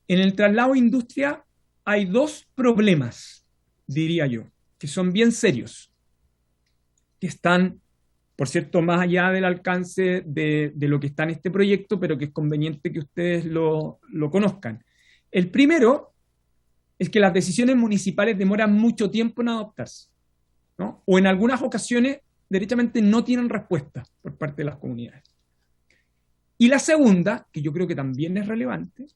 En el traslado a industria hay dos problemas, diría yo, que son bien serios, que están, por cierto, más allá del alcance de lo que está en este proyecto, pero que es conveniente que ustedes lo conozcan. El primero es que las decisiones municipales demoran mucho tiempo en adoptarse, ¿no? O en algunas ocasiones, derechamente, no tienen respuesta por parte de las comunidades. Y la segunda, que yo creo que también es relevante,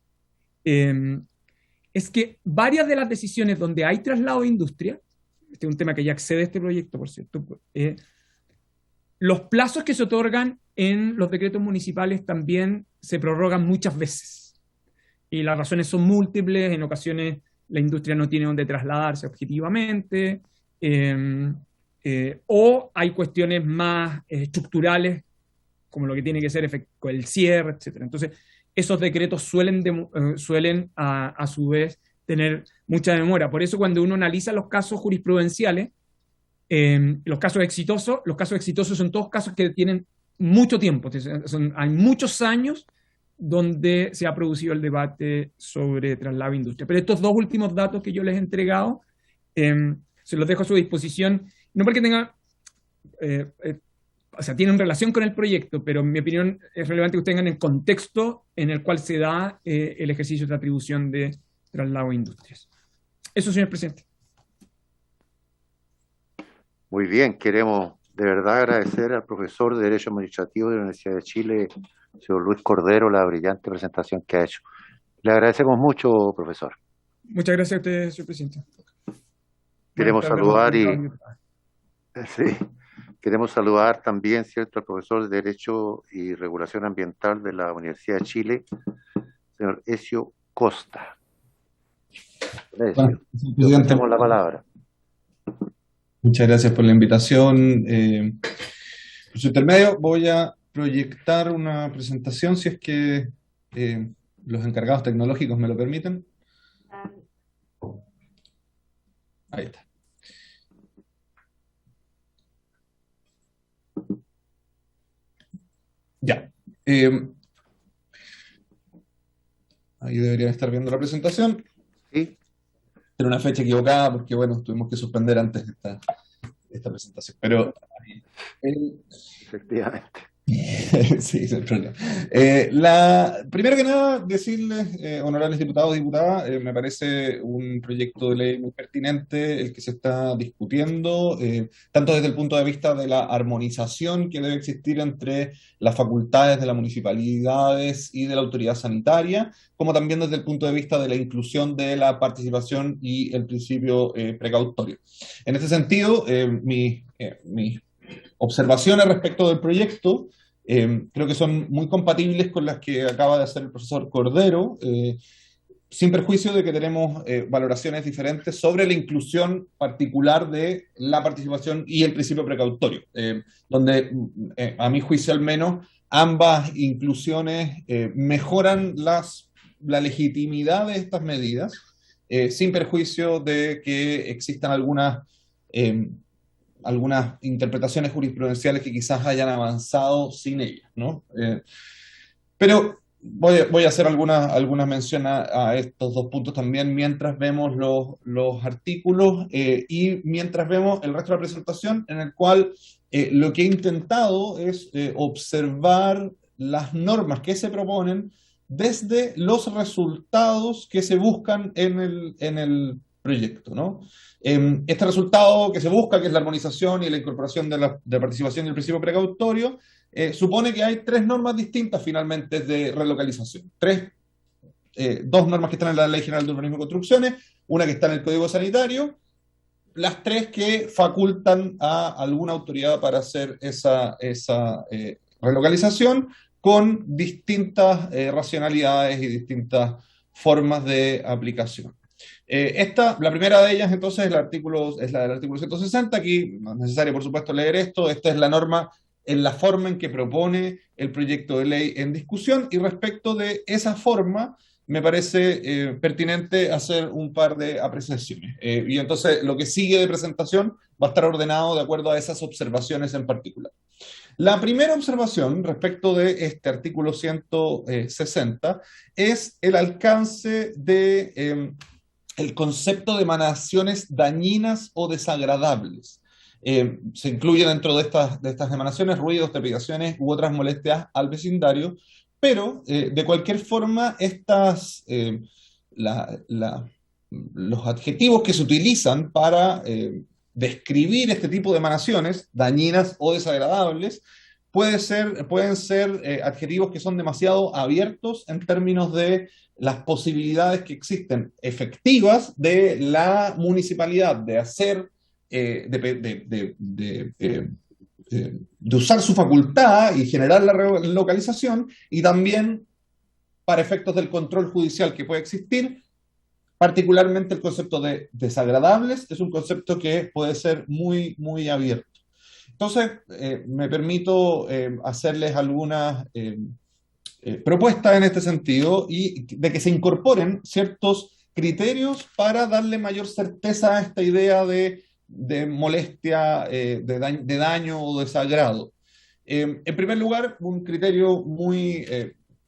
es que varias de las decisiones donde hay traslado de industria, este es un tema que ya excede este proyecto, por cierto, los plazos que se otorgan en los decretos municipales también se prorrogan muchas veces. Y las razones son múltiples. En ocasiones la industria no tiene dónde trasladarse objetivamente, o hay cuestiones más estructurales, como lo que tiene que ser el cierre, etc. Entonces, esos decretos suelen a su vez tener mucha demora. Por eso, cuando uno analiza los casos jurisprudenciales, los casos exitosos son todos casos que tienen mucho tiempo. Hay muchos años donde se ha producido el debate sobre traslado de industria. Pero estos dos últimos datos que yo les he entregado, se los dejo a su disposición, no porque tenga, o sea, tienen relación con el proyecto, pero en mi opinión es relevante que ustedes tengan el contexto en el cual se da el ejercicio de atribución de traslado de industrias. Eso, señor presidente. Muy bien, queremos de verdad agradecer al profesor de Derecho Administrativo de la Universidad de Chile, señor Luis Cordero, la brillante presentación que ha hecho. Le agradecemos mucho, profesor. Muchas gracias a usted, señor presidente. Queremos saludar queremos saludar también, ¿cierto?, al profesor de Derecho y Regulación Ambiental de la Universidad de Chile, señor Ezio Costa. Bueno, presidente, tenemos la palabra. muchas gracias por la invitación. Por su intermedio voy a proyectar una presentación, si es que los encargados tecnológicos me lo permiten. Ahí está. Ya. Ahí deberían estar viendo la presentación. Sí. Tiene una fecha equivocada porque, bueno, tuvimos que suspender antes esta presentación. Pero efectivamente. Sí, ese es el problema. Primero que nada, decirles, honorables diputados y diputadas, me parece un proyecto de ley muy pertinente el que se está discutiendo, tanto desde el punto de vista de la armonización que debe existir entre las facultades de las municipalidades y de la autoridad sanitaria, como también desde el punto de vista de la inclusión de la participación y el principio precautorio. En este sentido, mis observaciones respecto del proyecto creo que son muy compatibles con las que acaba de hacer el profesor Cordero, sin perjuicio de que tenemos valoraciones diferentes sobre la inclusión particular de la participación y el principio precautorio, donde a mi juicio al menos ambas inclusiones mejoran la legitimidad de estas medidas, sin perjuicio de que existan algunas interpretaciones jurisprudenciales que quizás hayan avanzado sin ellas, ¿no? Pero voy a hacer algunas menciones a estos dos puntos también mientras vemos los artículos y mientras vemos el resto de la presentación, en el cual lo que he intentado es observar las normas que se proponen desde los resultados que se buscan en el proyecto, ¿no? Este resultado que se busca, que es la armonización y la incorporación de la participación y el principio precautorio, supone que hay tres normas distintas finalmente de relocalización. Dos normas que están en la Ley General de Urbanismo y Construcciones, una que está en el Código Sanitario, las tres que facultan a alguna autoridad para hacer esa relocalización con distintas racionalidades y distintas formas de aplicación. La primera de ellas entonces es la del artículo 160, aquí no es necesario por supuesto leer esto, esta es la norma en la forma en que propone el proyecto de ley en discusión, y respecto de esa forma me parece pertinente hacer un par de apreciaciones, y entonces lo que sigue de presentación va a estar ordenado de acuerdo a esas observaciones en particular. La primera observación respecto de este artículo 160 es el alcance de el concepto de emanaciones dañinas o desagradables. Se incluye dentro de estas emanaciones ruidos, trepidaciones u otras molestias al vecindario, pero de cualquier forma los adjetivos que se utilizan para describir este tipo de emanaciones dañinas o desagradables pueden ser adjetivos que son demasiado abiertos en términos de las posibilidades que existen efectivas de la municipalidad de hacer, de usar su facultad y generar la relocalización, y también para efectos del control judicial que puede existir. Particularmente el concepto de desagradables es un concepto que puede ser muy, muy abierto. Entonces, me permito hacerles algunas propuestas en este sentido, y de que se incorporen ciertos criterios para darle mayor certeza a esta idea de molestia, de daño o desagrado. En primer lugar, un criterio muy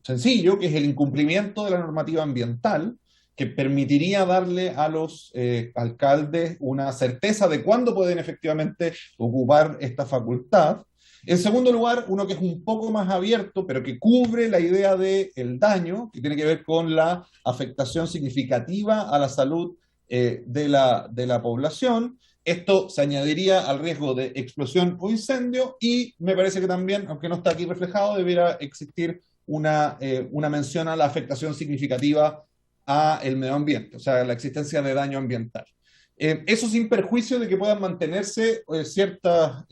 sencillo, que es el incumplimiento de la normativa ambiental, que permitiría darle a los alcaldes una certeza de cuándo pueden efectivamente ocupar esta facultad. En segundo lugar, uno que es un poco más abierto, pero que cubre la idea del daño, que tiene que ver con la afectación significativa a la salud de la población. Esto se añadiría al riesgo de explosión o incendio, y me parece que también, aunque no está aquí reflejado, debiera existir una mención a la afectación significativa a el medio ambiente, o sea, la existencia de daño ambiental. Eso sin perjuicio de que puedan mantenerse cierta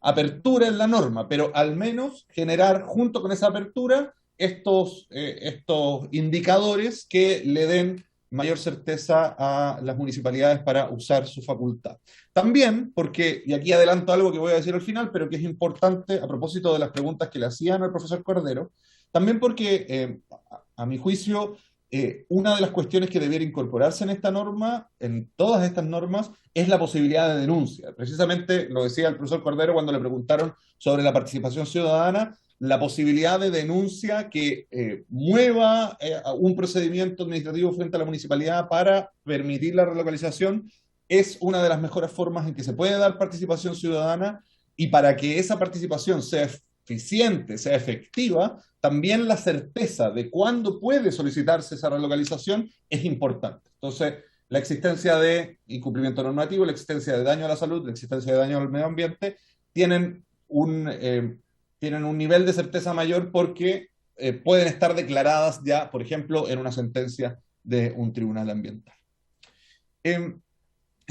apertura en la norma, pero al menos generar junto con esa apertura estos indicadores que le den mayor certeza a las municipalidades para usar su facultad. También porque, y aquí adelanto algo que voy a decir al final, pero que es importante a propósito de las preguntas que le hacían al profesor Cordero, también porque, a mi juicio, una de las cuestiones que debiera incorporarse en esta norma, en todas estas normas, es la posibilidad de denuncia. Precisamente lo decía el profesor Cordero cuando le preguntaron sobre la participación ciudadana, la posibilidad de denuncia que mueva un procedimiento administrativo frente a la municipalidad para permitir la relocalización es una de las mejores formas en que se puede dar participación ciudadana, y para que esa participación sea eficiente, sea efectiva, también la certeza de cuándo puede solicitarse esa relocalización es importante. Entonces, la existencia de incumplimiento normativo, la existencia de daño a la salud, la existencia de daño al medio ambiente, tienen un nivel de certeza mayor porque pueden estar declaradas ya, por ejemplo, en una sentencia de un tribunal ambiental. En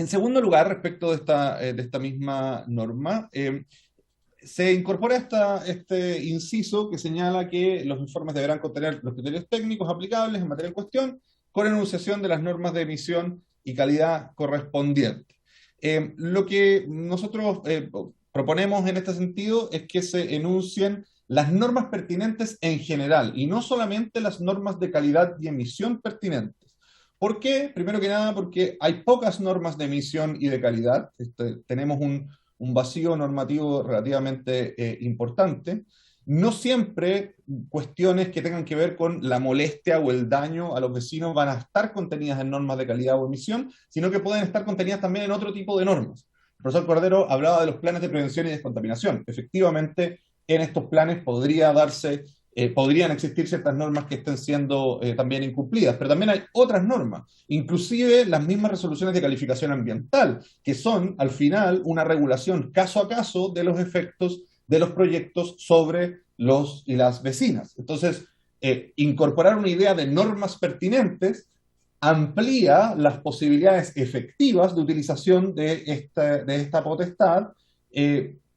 segundo lugar, respecto de esta misma norma, se incorpora este inciso que señala que los informes deberán contener los criterios técnicos aplicables en materia en cuestión, con enunciación de las normas de emisión y calidad correspondientes. Lo que nosotros proponemos en este sentido es que se enuncien las normas pertinentes en general y no solamente las normas de calidad y emisión pertinentes. ¿Por qué? Primero que nada porque hay pocas normas de emisión y de calidad. Tenemos un vacío normativo relativamente importante. No siempre cuestiones que tengan que ver con la molestia o el daño a los vecinos van a estar contenidas en normas de calidad o emisión, sino que pueden estar contenidas también en otro tipo de normas. El profesor Cordero hablaba de los planes de prevención y descontaminación. Efectivamente, en estos planes podrían existir ciertas normas que estén siendo también incumplidas, pero también hay otras normas, inclusive las mismas resoluciones de calificación ambiental, que son al final una regulación caso a caso de los efectos de los proyectos sobre los y las vecinas. Entonces, incorporar una idea de normas pertinentes amplía las posibilidades efectivas de utilización de esta potestad,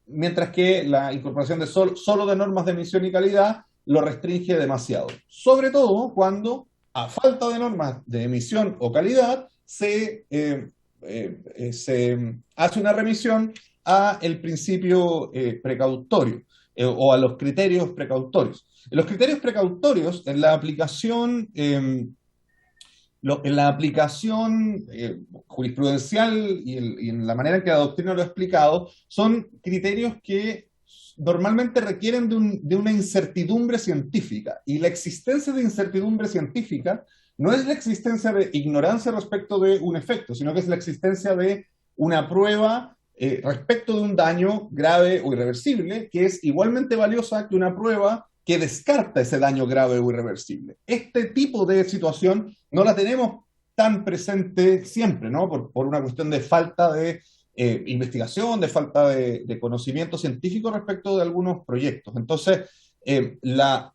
mientras que la incorporación de solo de normas de emisión y calidad lo restringe demasiado. Sobre todo cuando, a falta de normas de emisión o calidad, se hace una remisión a el principio precautorio o a los criterios precautorios. Los criterios precautorios en la aplicación jurisprudencial y en la manera en que la doctrina lo ha explicado, son criterios que normalmente requieren de una incertidumbre científica, y la existencia de incertidumbre científica no es la existencia de ignorancia respecto de un efecto, sino que es la existencia de una prueba respecto de un daño grave o irreversible, que es igualmente valiosa que una prueba que descarta ese daño grave o irreversible. Este tipo de situación no la tenemos tan presente siempre, ¿no? Por una cuestión de falta de investigación, de falta de conocimiento científico respecto de algunos proyectos. Entonces, la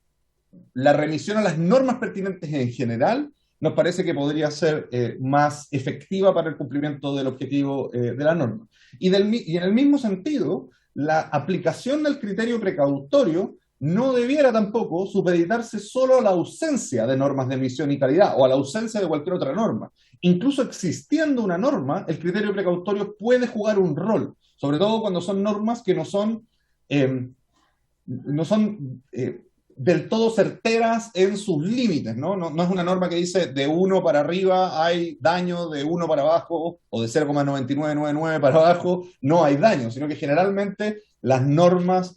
remisión a las normas pertinentes en general nos parece que podría ser más efectiva para el cumplimiento del objetivo de la norma. Y en el mismo sentido, la aplicación del criterio precautorio no debiera tampoco supeditarse solo a la ausencia de normas de emisión y calidad o a la ausencia de cualquier otra norma. Incluso existiendo una norma, el criterio precautorio puede jugar un rol, sobre todo cuando son normas que no son del todo certeras en sus límites, ¿no? No es una norma que dice de 1 para arriba hay daño, de 1 para abajo o de 0,9999 para abajo no hay daño, sino que generalmente las normas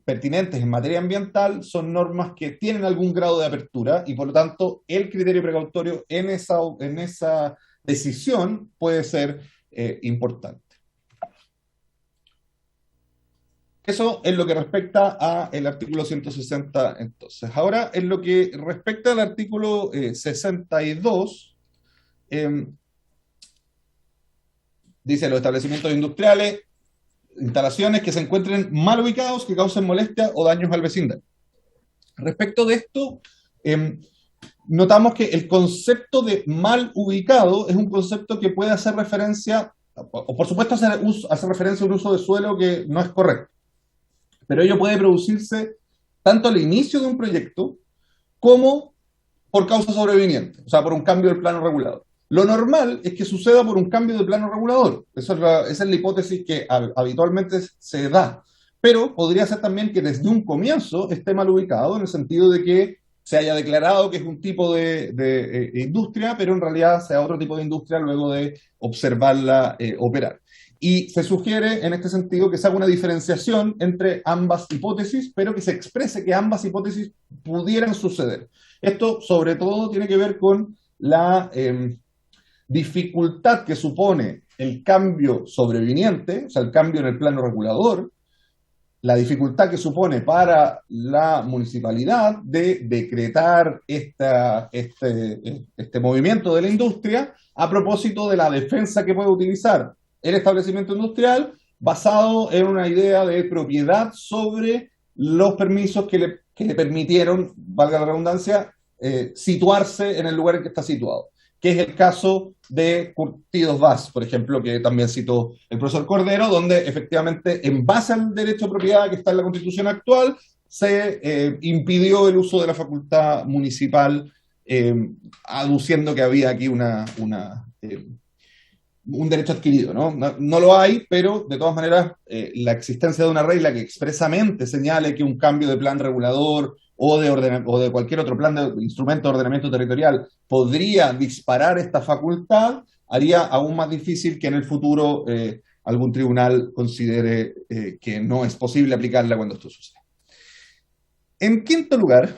pertinentes en materia ambiental son normas que tienen algún grado de apertura y por lo tanto el criterio precautorio en esa decisión puede ser importante. Eso es lo que respecta al artículo 160 entonces. Ahora, en lo que respecta al artículo 62, dice los establecimientos industriales, instalaciones que se encuentren mal ubicados, que causen molestia o daños al vecindario. Respecto de esto, notamos que el concepto de mal ubicado es un concepto que puede hacer referencia, o por supuesto hacer referencia a un uso de suelo que no es correcto, pero ello puede producirse tanto al inicio de un proyecto como por causa sobreviniente, o sea, por un cambio del plano regulador. Lo normal es que suceda por un cambio de plano regulador. Esa es la hipótesis que habitualmente se da. Pero podría ser también que desde un comienzo esté mal ubicado, en el sentido de que se haya declarado que es un tipo de industria, pero en realidad sea otro tipo de industria luego de observarla operar. Y se sugiere en este sentido que se haga una diferenciación entre ambas hipótesis, pero que se exprese que ambas hipótesis pudieran suceder. Esto sobre todo tiene que ver con la dificultad que supone el cambio sobreviniente, o sea, el cambio en el plano regulador, la dificultad que supone para la municipalidad de decretar este movimiento de la industria a propósito de la defensa que puede utilizar el establecimiento industrial basado en una idea de propiedad sobre los permisos que le permitieron, valga la redundancia, situarse en el lugar en que está situado, que es el caso de Curtidos Vaz, por ejemplo, que también citó el profesor Cordero, donde efectivamente, en base al derecho de propiedad que está en la Constitución actual, se impidió el uso de la facultad municipal, aduciendo que había aquí un derecho adquirido, ¿no? No lo hay, pero de todas maneras la existencia de una regla que expresamente señale que un cambio de plan regulador o de cualquier otro plan de instrumento de ordenamiento territorial podría disparar esta facultad, haría aún más difícil que en el futuro algún tribunal considere que no es posible aplicarla cuando esto suceda. En quinto lugar,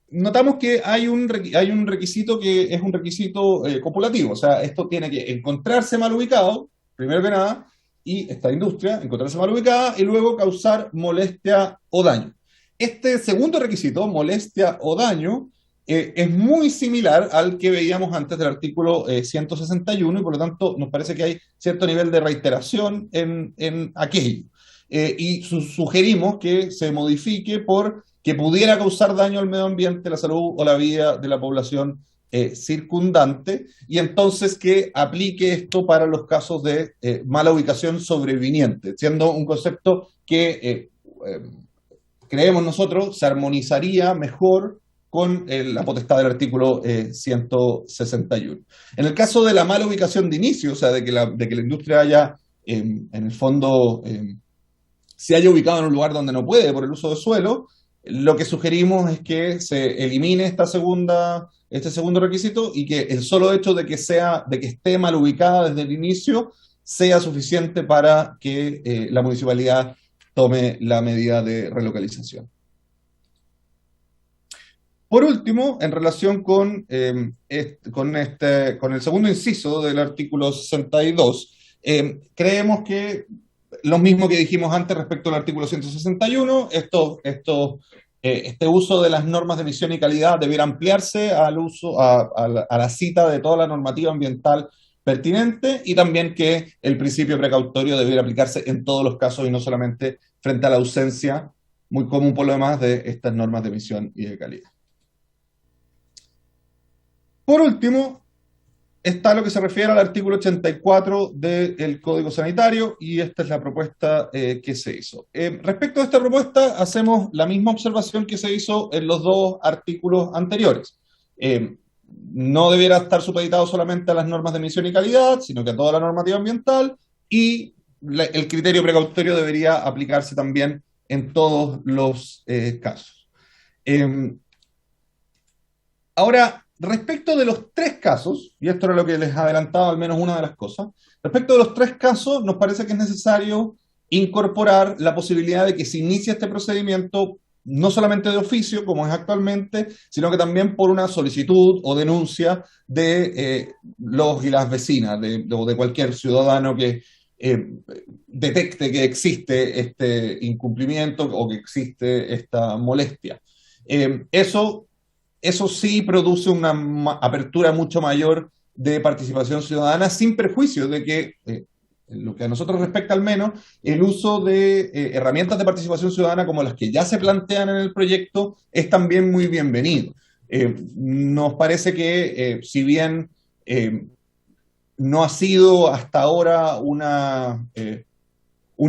notamos que hay un requisito que es un requisito copulativo, o sea, esto tiene que encontrarse mal ubicado, primero que nada, y esta industria, encontrarse mal ubicada, y luego causar molestia o daño. Este segundo requisito, molestia o daño, es muy similar al que veíamos antes del artículo 161, y por lo tanto nos parece que hay cierto nivel de reiteración en aquello. Y sugerimos que se modifique por que pudiera causar daño al medio ambiente, la salud o la vida de la población circundante, y entonces que aplique esto para los casos de mala ubicación sobreviniente, siendo un concepto que creemos nosotros se armonizaría mejor con la potestad del artículo 161. En el caso de la mala ubicación de inicio, o sea, de que la industria haya, en el fondo, se haya ubicado en un lugar donde no puede por el uso de suelo, lo que sugerimos es que se elimine este segundo requisito y que el solo hecho de que esté mal ubicada desde el inicio sea suficiente para que la municipalidad tome la medida de relocalización. Por último, en relación con el segundo inciso del artículo 62, creemos que lo mismo que dijimos antes respecto al artículo 161, este uso de las normas de emisión y calidad debiera ampliarse a la cita de toda la normativa ambiental pertinente, y también que el principio precautorio debiera aplicarse en todos los casos y no solamente frente a la ausencia, muy común por lo demás, de estas normas de emisión y de calidad. Por último, está lo que se refiere al artículo 84 del Código Sanitario, y esta es la propuesta que se hizo. Respecto a esta propuesta, hacemos la misma observación que se hizo en los dos artículos anteriores. No debiera estar supeditado solamente a las normas de emisión y calidad, sino que a toda la normativa ambiental, y el criterio precautorio debería aplicarse también en todos los casos. Ahora, respecto de los tres casos, y esto era lo que les adelantaba al menos una de las cosas, respecto de los tres casos nos parece que es necesario incorporar la posibilidad de que se inicie este procedimiento no solamente de oficio, como es actualmente, sino que también por una solicitud o denuncia de los y las vecinas, o de cualquier ciudadano que detecte que existe este incumplimiento o que existe esta molestia. Eso sí produce una apertura mucho mayor de participación ciudadana, sin perjuicio de que, en lo que a nosotros respecta al menos, el uso de herramientas de participación ciudadana como las que ya se plantean en el proyecto es también muy bienvenido. Nos parece que, si bien no ha sido hasta ahora un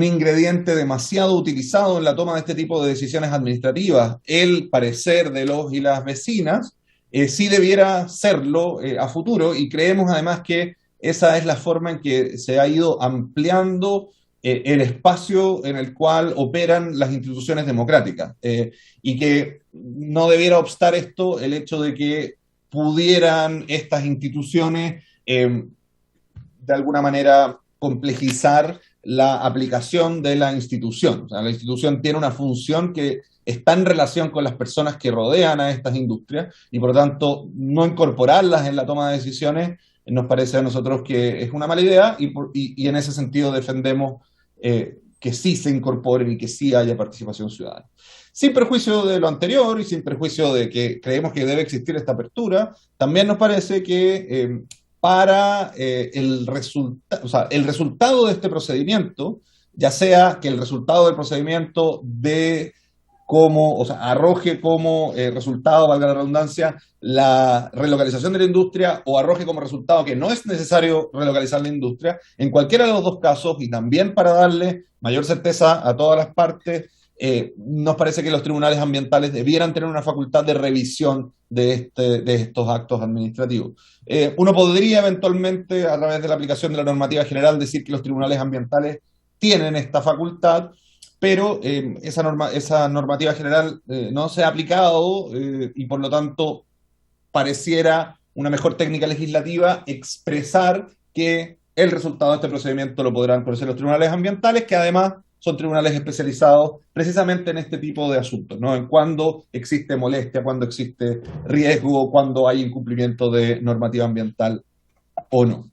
ingrediente demasiado utilizado en la toma de este tipo de decisiones administrativas, el parecer de los y las vecinas, sí debiera serlo a futuro, y creemos además que esa es la forma en que se ha ido ampliando el espacio en el cual operan las instituciones democráticas, y que no debiera obstar esto el hecho de que pudieran estas instituciones de alguna manera complejizar la aplicación de la institución. O sea, la institución tiene una función que está en relación con las personas que rodean a estas industrias, y por lo tanto no incorporarlas en la toma de decisiones nos parece a nosotros que es una mala idea, y en ese sentido defendemos que sí se incorporen y que sí haya participación ciudadana. Sin perjuicio de lo anterior y sin perjuicio de que creemos que debe existir esta apertura, también nos parece que para el resultado de este procedimiento, ya sea que el resultado del procedimiento arroje como resultado, valga la redundancia, la relocalización de la industria, o arroje como resultado que no es necesario relocalizar la industria, en cualquiera de los dos casos, y también para darle mayor certeza a todas las partes, nos parece que los tribunales ambientales debieran tener una facultad de revisión de estos actos administrativos. Uno podría eventualmente, a través de la aplicación de la normativa general, decir que los tribunales ambientales tienen esta facultad, pero esa normativa general no se ha aplicado, y por lo tanto pareciera una mejor técnica legislativa expresar que el resultado de este procedimiento lo podrán conocer los tribunales ambientales, que además son tribunales especializados precisamente en este tipo de asuntos, ¿no? En cuando existe molestia, cuando existe riesgo, cuando hay incumplimiento de normativa ambiental o no.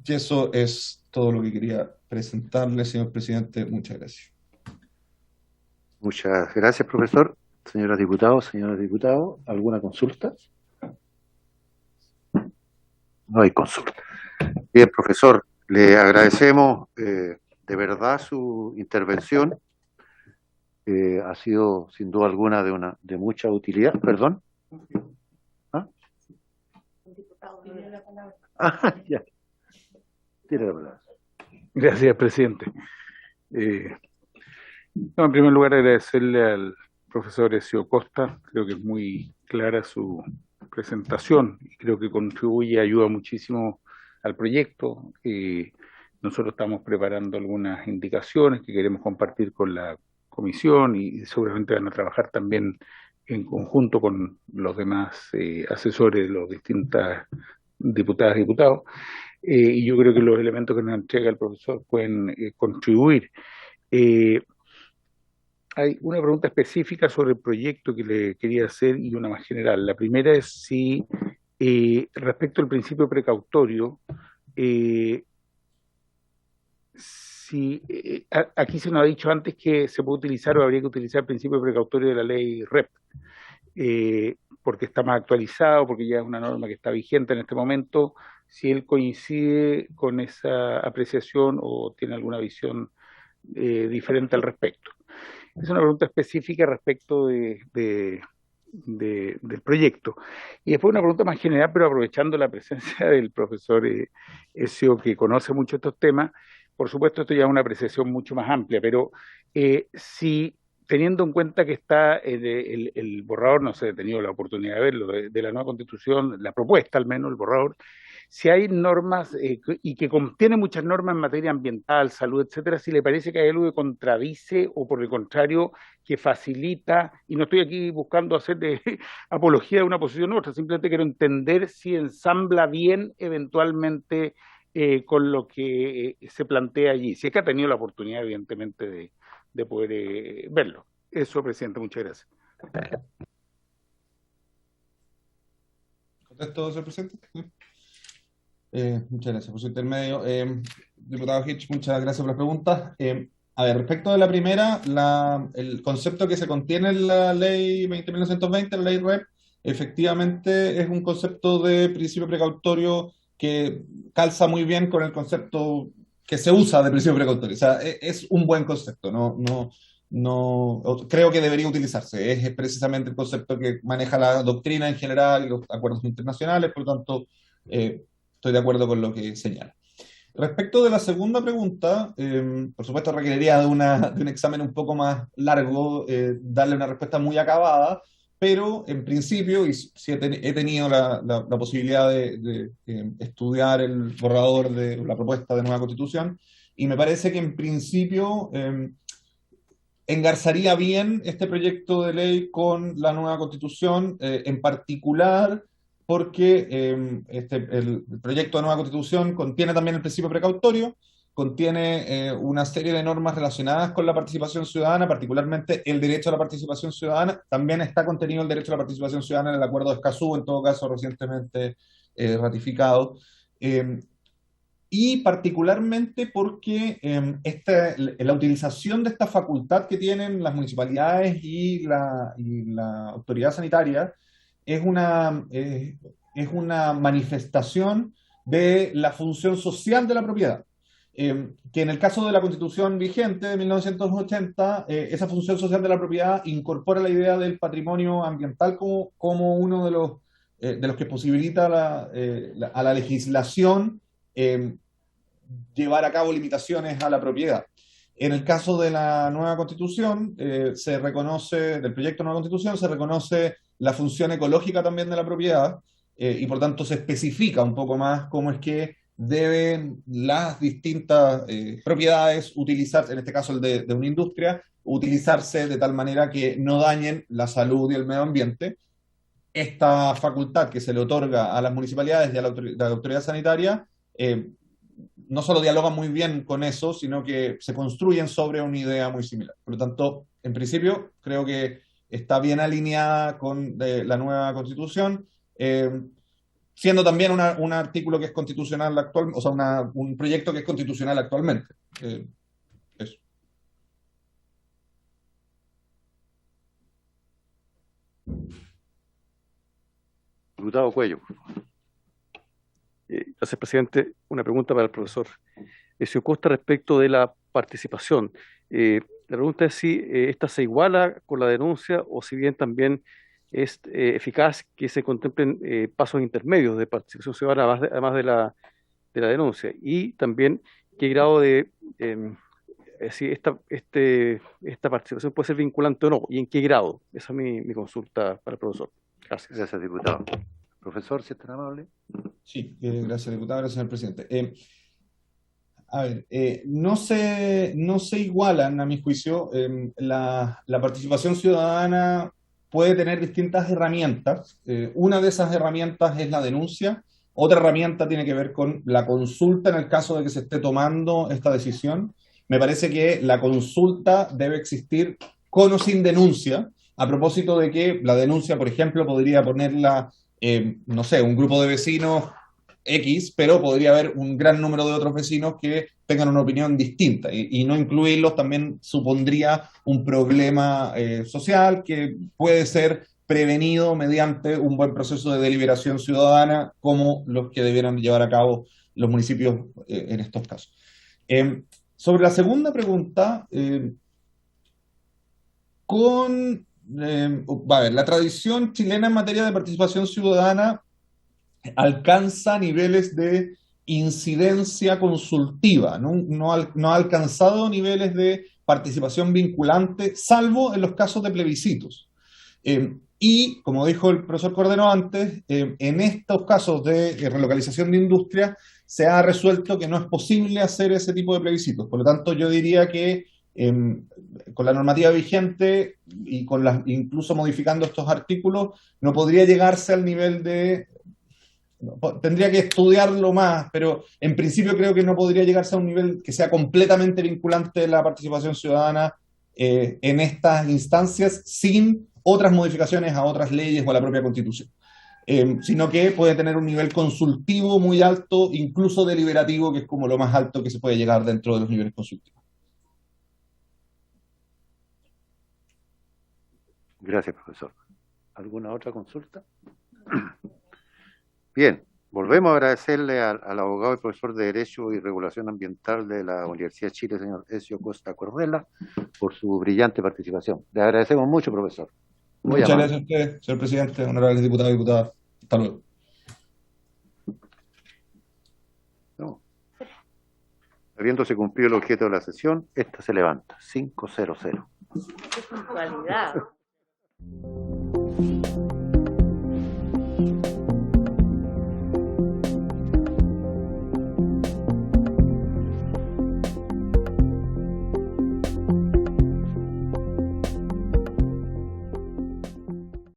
Y eso es todo lo que quería presentarle, señor presidente. Muchas gracias. Muchas gracias, profesor. Señoras diputados, ¿alguna consulta? No hay consulta. Bien, profesor, le agradecemos de verdad su intervención. Ha sido sin duda alguna de mucha utilidad. ¿Perdón? ¿Ah? Ya. Tiene la palabra. Gracias, presidente. En primer lugar, agradecerle al profesor Ezio Costa. Creo que es muy clara su presentación y creo que contribuye y ayuda muchísimo al proyecto. Nosotros estamos preparando algunas indicaciones que queremos compartir con la comisión, y seguramente van a trabajar también en conjunto con los demás asesores de los distintas diputadas y diputados. Y yo creo que los elementos que nos entrega el profesor pueden contribuir. Hay una pregunta específica sobre el proyecto que le quería hacer y una más general. La primera es si, respecto al principio precautorio, aquí se nos ha dicho antes que se puede utilizar o habría que utilizar el principio precautorio de la ley REP, porque está más actualizado, porque ya es una norma que está vigente en este momento. Si él coincide con esa apreciación o tiene alguna visión diferente al respecto. Es una pregunta específica respecto del proyecto. Y después una pregunta más general, pero aprovechando la presencia del profesor Ezio, que conoce mucho estos temas. Por supuesto, esto ya es una apreciación mucho más amplia, pero si teniendo en cuenta que está el borrador, no sé, he tenido la oportunidad de verlo, de la nueva Constitución, la propuesta al menos, el borrador, si hay normas y que contiene muchas normas en materia ambiental, salud, etcétera, si le parece que hay algo que contradice o por el contrario que facilita, y no estoy aquí buscando hacer apología de una posición u otra, simplemente quiero entender si ensambla bien eventualmente con lo que se plantea allí, si es que ha tenido la oportunidad, evidentemente, de poder verlo. Eso, presidente, muchas gracias. ¿Contesto, señor presidente? Muchas gracias por su intermedio. Diputado Hitch, muchas gracias por las preguntas. A ver, respecto de la primera, el concepto que se contiene en la ley 20.920, la ley REP, efectivamente es un concepto de principio precautorio que calza muy bien con el concepto que se usa de principio precautorio. O sea, es un buen concepto, no creo que debería utilizarse. Es precisamente el concepto que maneja la doctrina en general y los acuerdos internacionales, por lo tanto, estoy de acuerdo con lo que señala. Respecto de la segunda pregunta, por supuesto requeriría de un examen un poco más largo, darle una respuesta muy acabada, pero en principio, y sí he tenido la posibilidad de estudiar el borrador de la propuesta de nueva constitución, y me parece que en principio engarzaría bien este proyecto de ley con la nueva constitución, en particular porque el proyecto de nueva constitución contiene también el principio precautorio, contiene una serie de normas relacionadas con la participación ciudadana, particularmente el derecho a la participación ciudadana. También está contenido el derecho a la participación ciudadana en el acuerdo de Escazú, en todo caso recientemente ratificado. Y particularmente porque la utilización de esta facultad que tienen las municipalidades y la autoridad sanitaria es una manifestación de la función social de la propiedad. Que en el caso de la Constitución vigente de 1980, esa función social de la propiedad incorpora la idea del patrimonio ambiental como uno de los que posibilita a la legislación llevar a cabo limitaciones a la propiedad. En el caso de la nueva Constitución, se reconoce, del proyecto de nueva Constitución, se reconoce la función ecológica también de la propiedad, y por tanto se especifica un poco más cómo es que deben las distintas propiedades utilizarse, en este caso el de una industria, utilizarse de tal manera que no dañen la salud y el medio ambiente. Esta facultad que se le otorga a las municipalidades y a la autoridad sanitaria no solo dialoga muy bien con eso, sino que se construyen sobre una idea muy similar. Por lo tanto, en principio, creo que está bien alineada con la nueva Constitución, siendo también un artículo que es constitucional actual, o sea, un proyecto que es constitucional actualmente. Eso. Diputado Cuello. Gracias, presidente. Una pregunta para el profesor Ezio Costa respecto de la participación. La pregunta es si esta se iguala con la denuncia o si bien también es eficaz que se contemplen pasos intermedios de participación ciudadana además de la denuncia, y también qué grado de si esta participación puede ser vinculante o no, y en qué grado. Esa es mi consulta para el profesor. Gracias. Gracias, diputado. Profesor, si es tan amable. Sí, gracias, diputado. Gracias, señor presidente. A ver, no se igualan, a mi juicio. La participación ciudadana puede tener distintas herramientas. Una de esas herramientas es la denuncia. Otra herramienta tiene que ver con la consulta en el caso de que se esté tomando esta decisión. Me parece que la consulta debe existir con o sin denuncia, a propósito de que la denuncia, por ejemplo, podría ponerla, no sé, un grupo de vecinos X, pero podría haber un gran número de otros vecinos que tengan una opinión distinta, y no incluirlos también supondría un problema social que puede ser prevenido mediante un buen proceso de deliberación ciudadana, como los que debieran llevar a cabo los municipios en estos casos. Sobre la segunda pregunta, la tradición chilena en materia de participación ciudadana alcanza niveles de incidencia consultiva, no ha alcanzado niveles de participación vinculante, salvo en los casos de plebiscitos. Y, como dijo el profesor Cordero antes, en estos casos de relocalización de industria se ha resuelto que no es posible hacer ese tipo de plebiscitos. Por lo tanto, yo diría que con la normativa vigente y incluso modificando estos artículos, no podría llegarse al nivel de tendría que estudiarlo más, pero en principio creo que no podría llegarse a un nivel que sea completamente vinculante la participación ciudadana en estas instancias sin otras modificaciones a otras leyes o a la propia Constitución. Sino que puede tener un nivel consultivo muy alto, incluso deliberativo, que es como lo más alto que se puede llegar dentro de los niveles consultivos. Gracias, profesor. ¿Alguna otra consulta? Bien, volvemos a agradecerle al abogado y profesor de Derecho y Regulación Ambiental de la Universidad de Chile, señor Ezio Costa Cordela, por su brillante participación. Le agradecemos mucho, profesor. Muchas gracias a usted, señor presidente, honorables diputados y diputadas. Hasta luego. No. Habiéndose cumplido el objeto de la sesión, esta se levanta. 500. Qué puntualidad.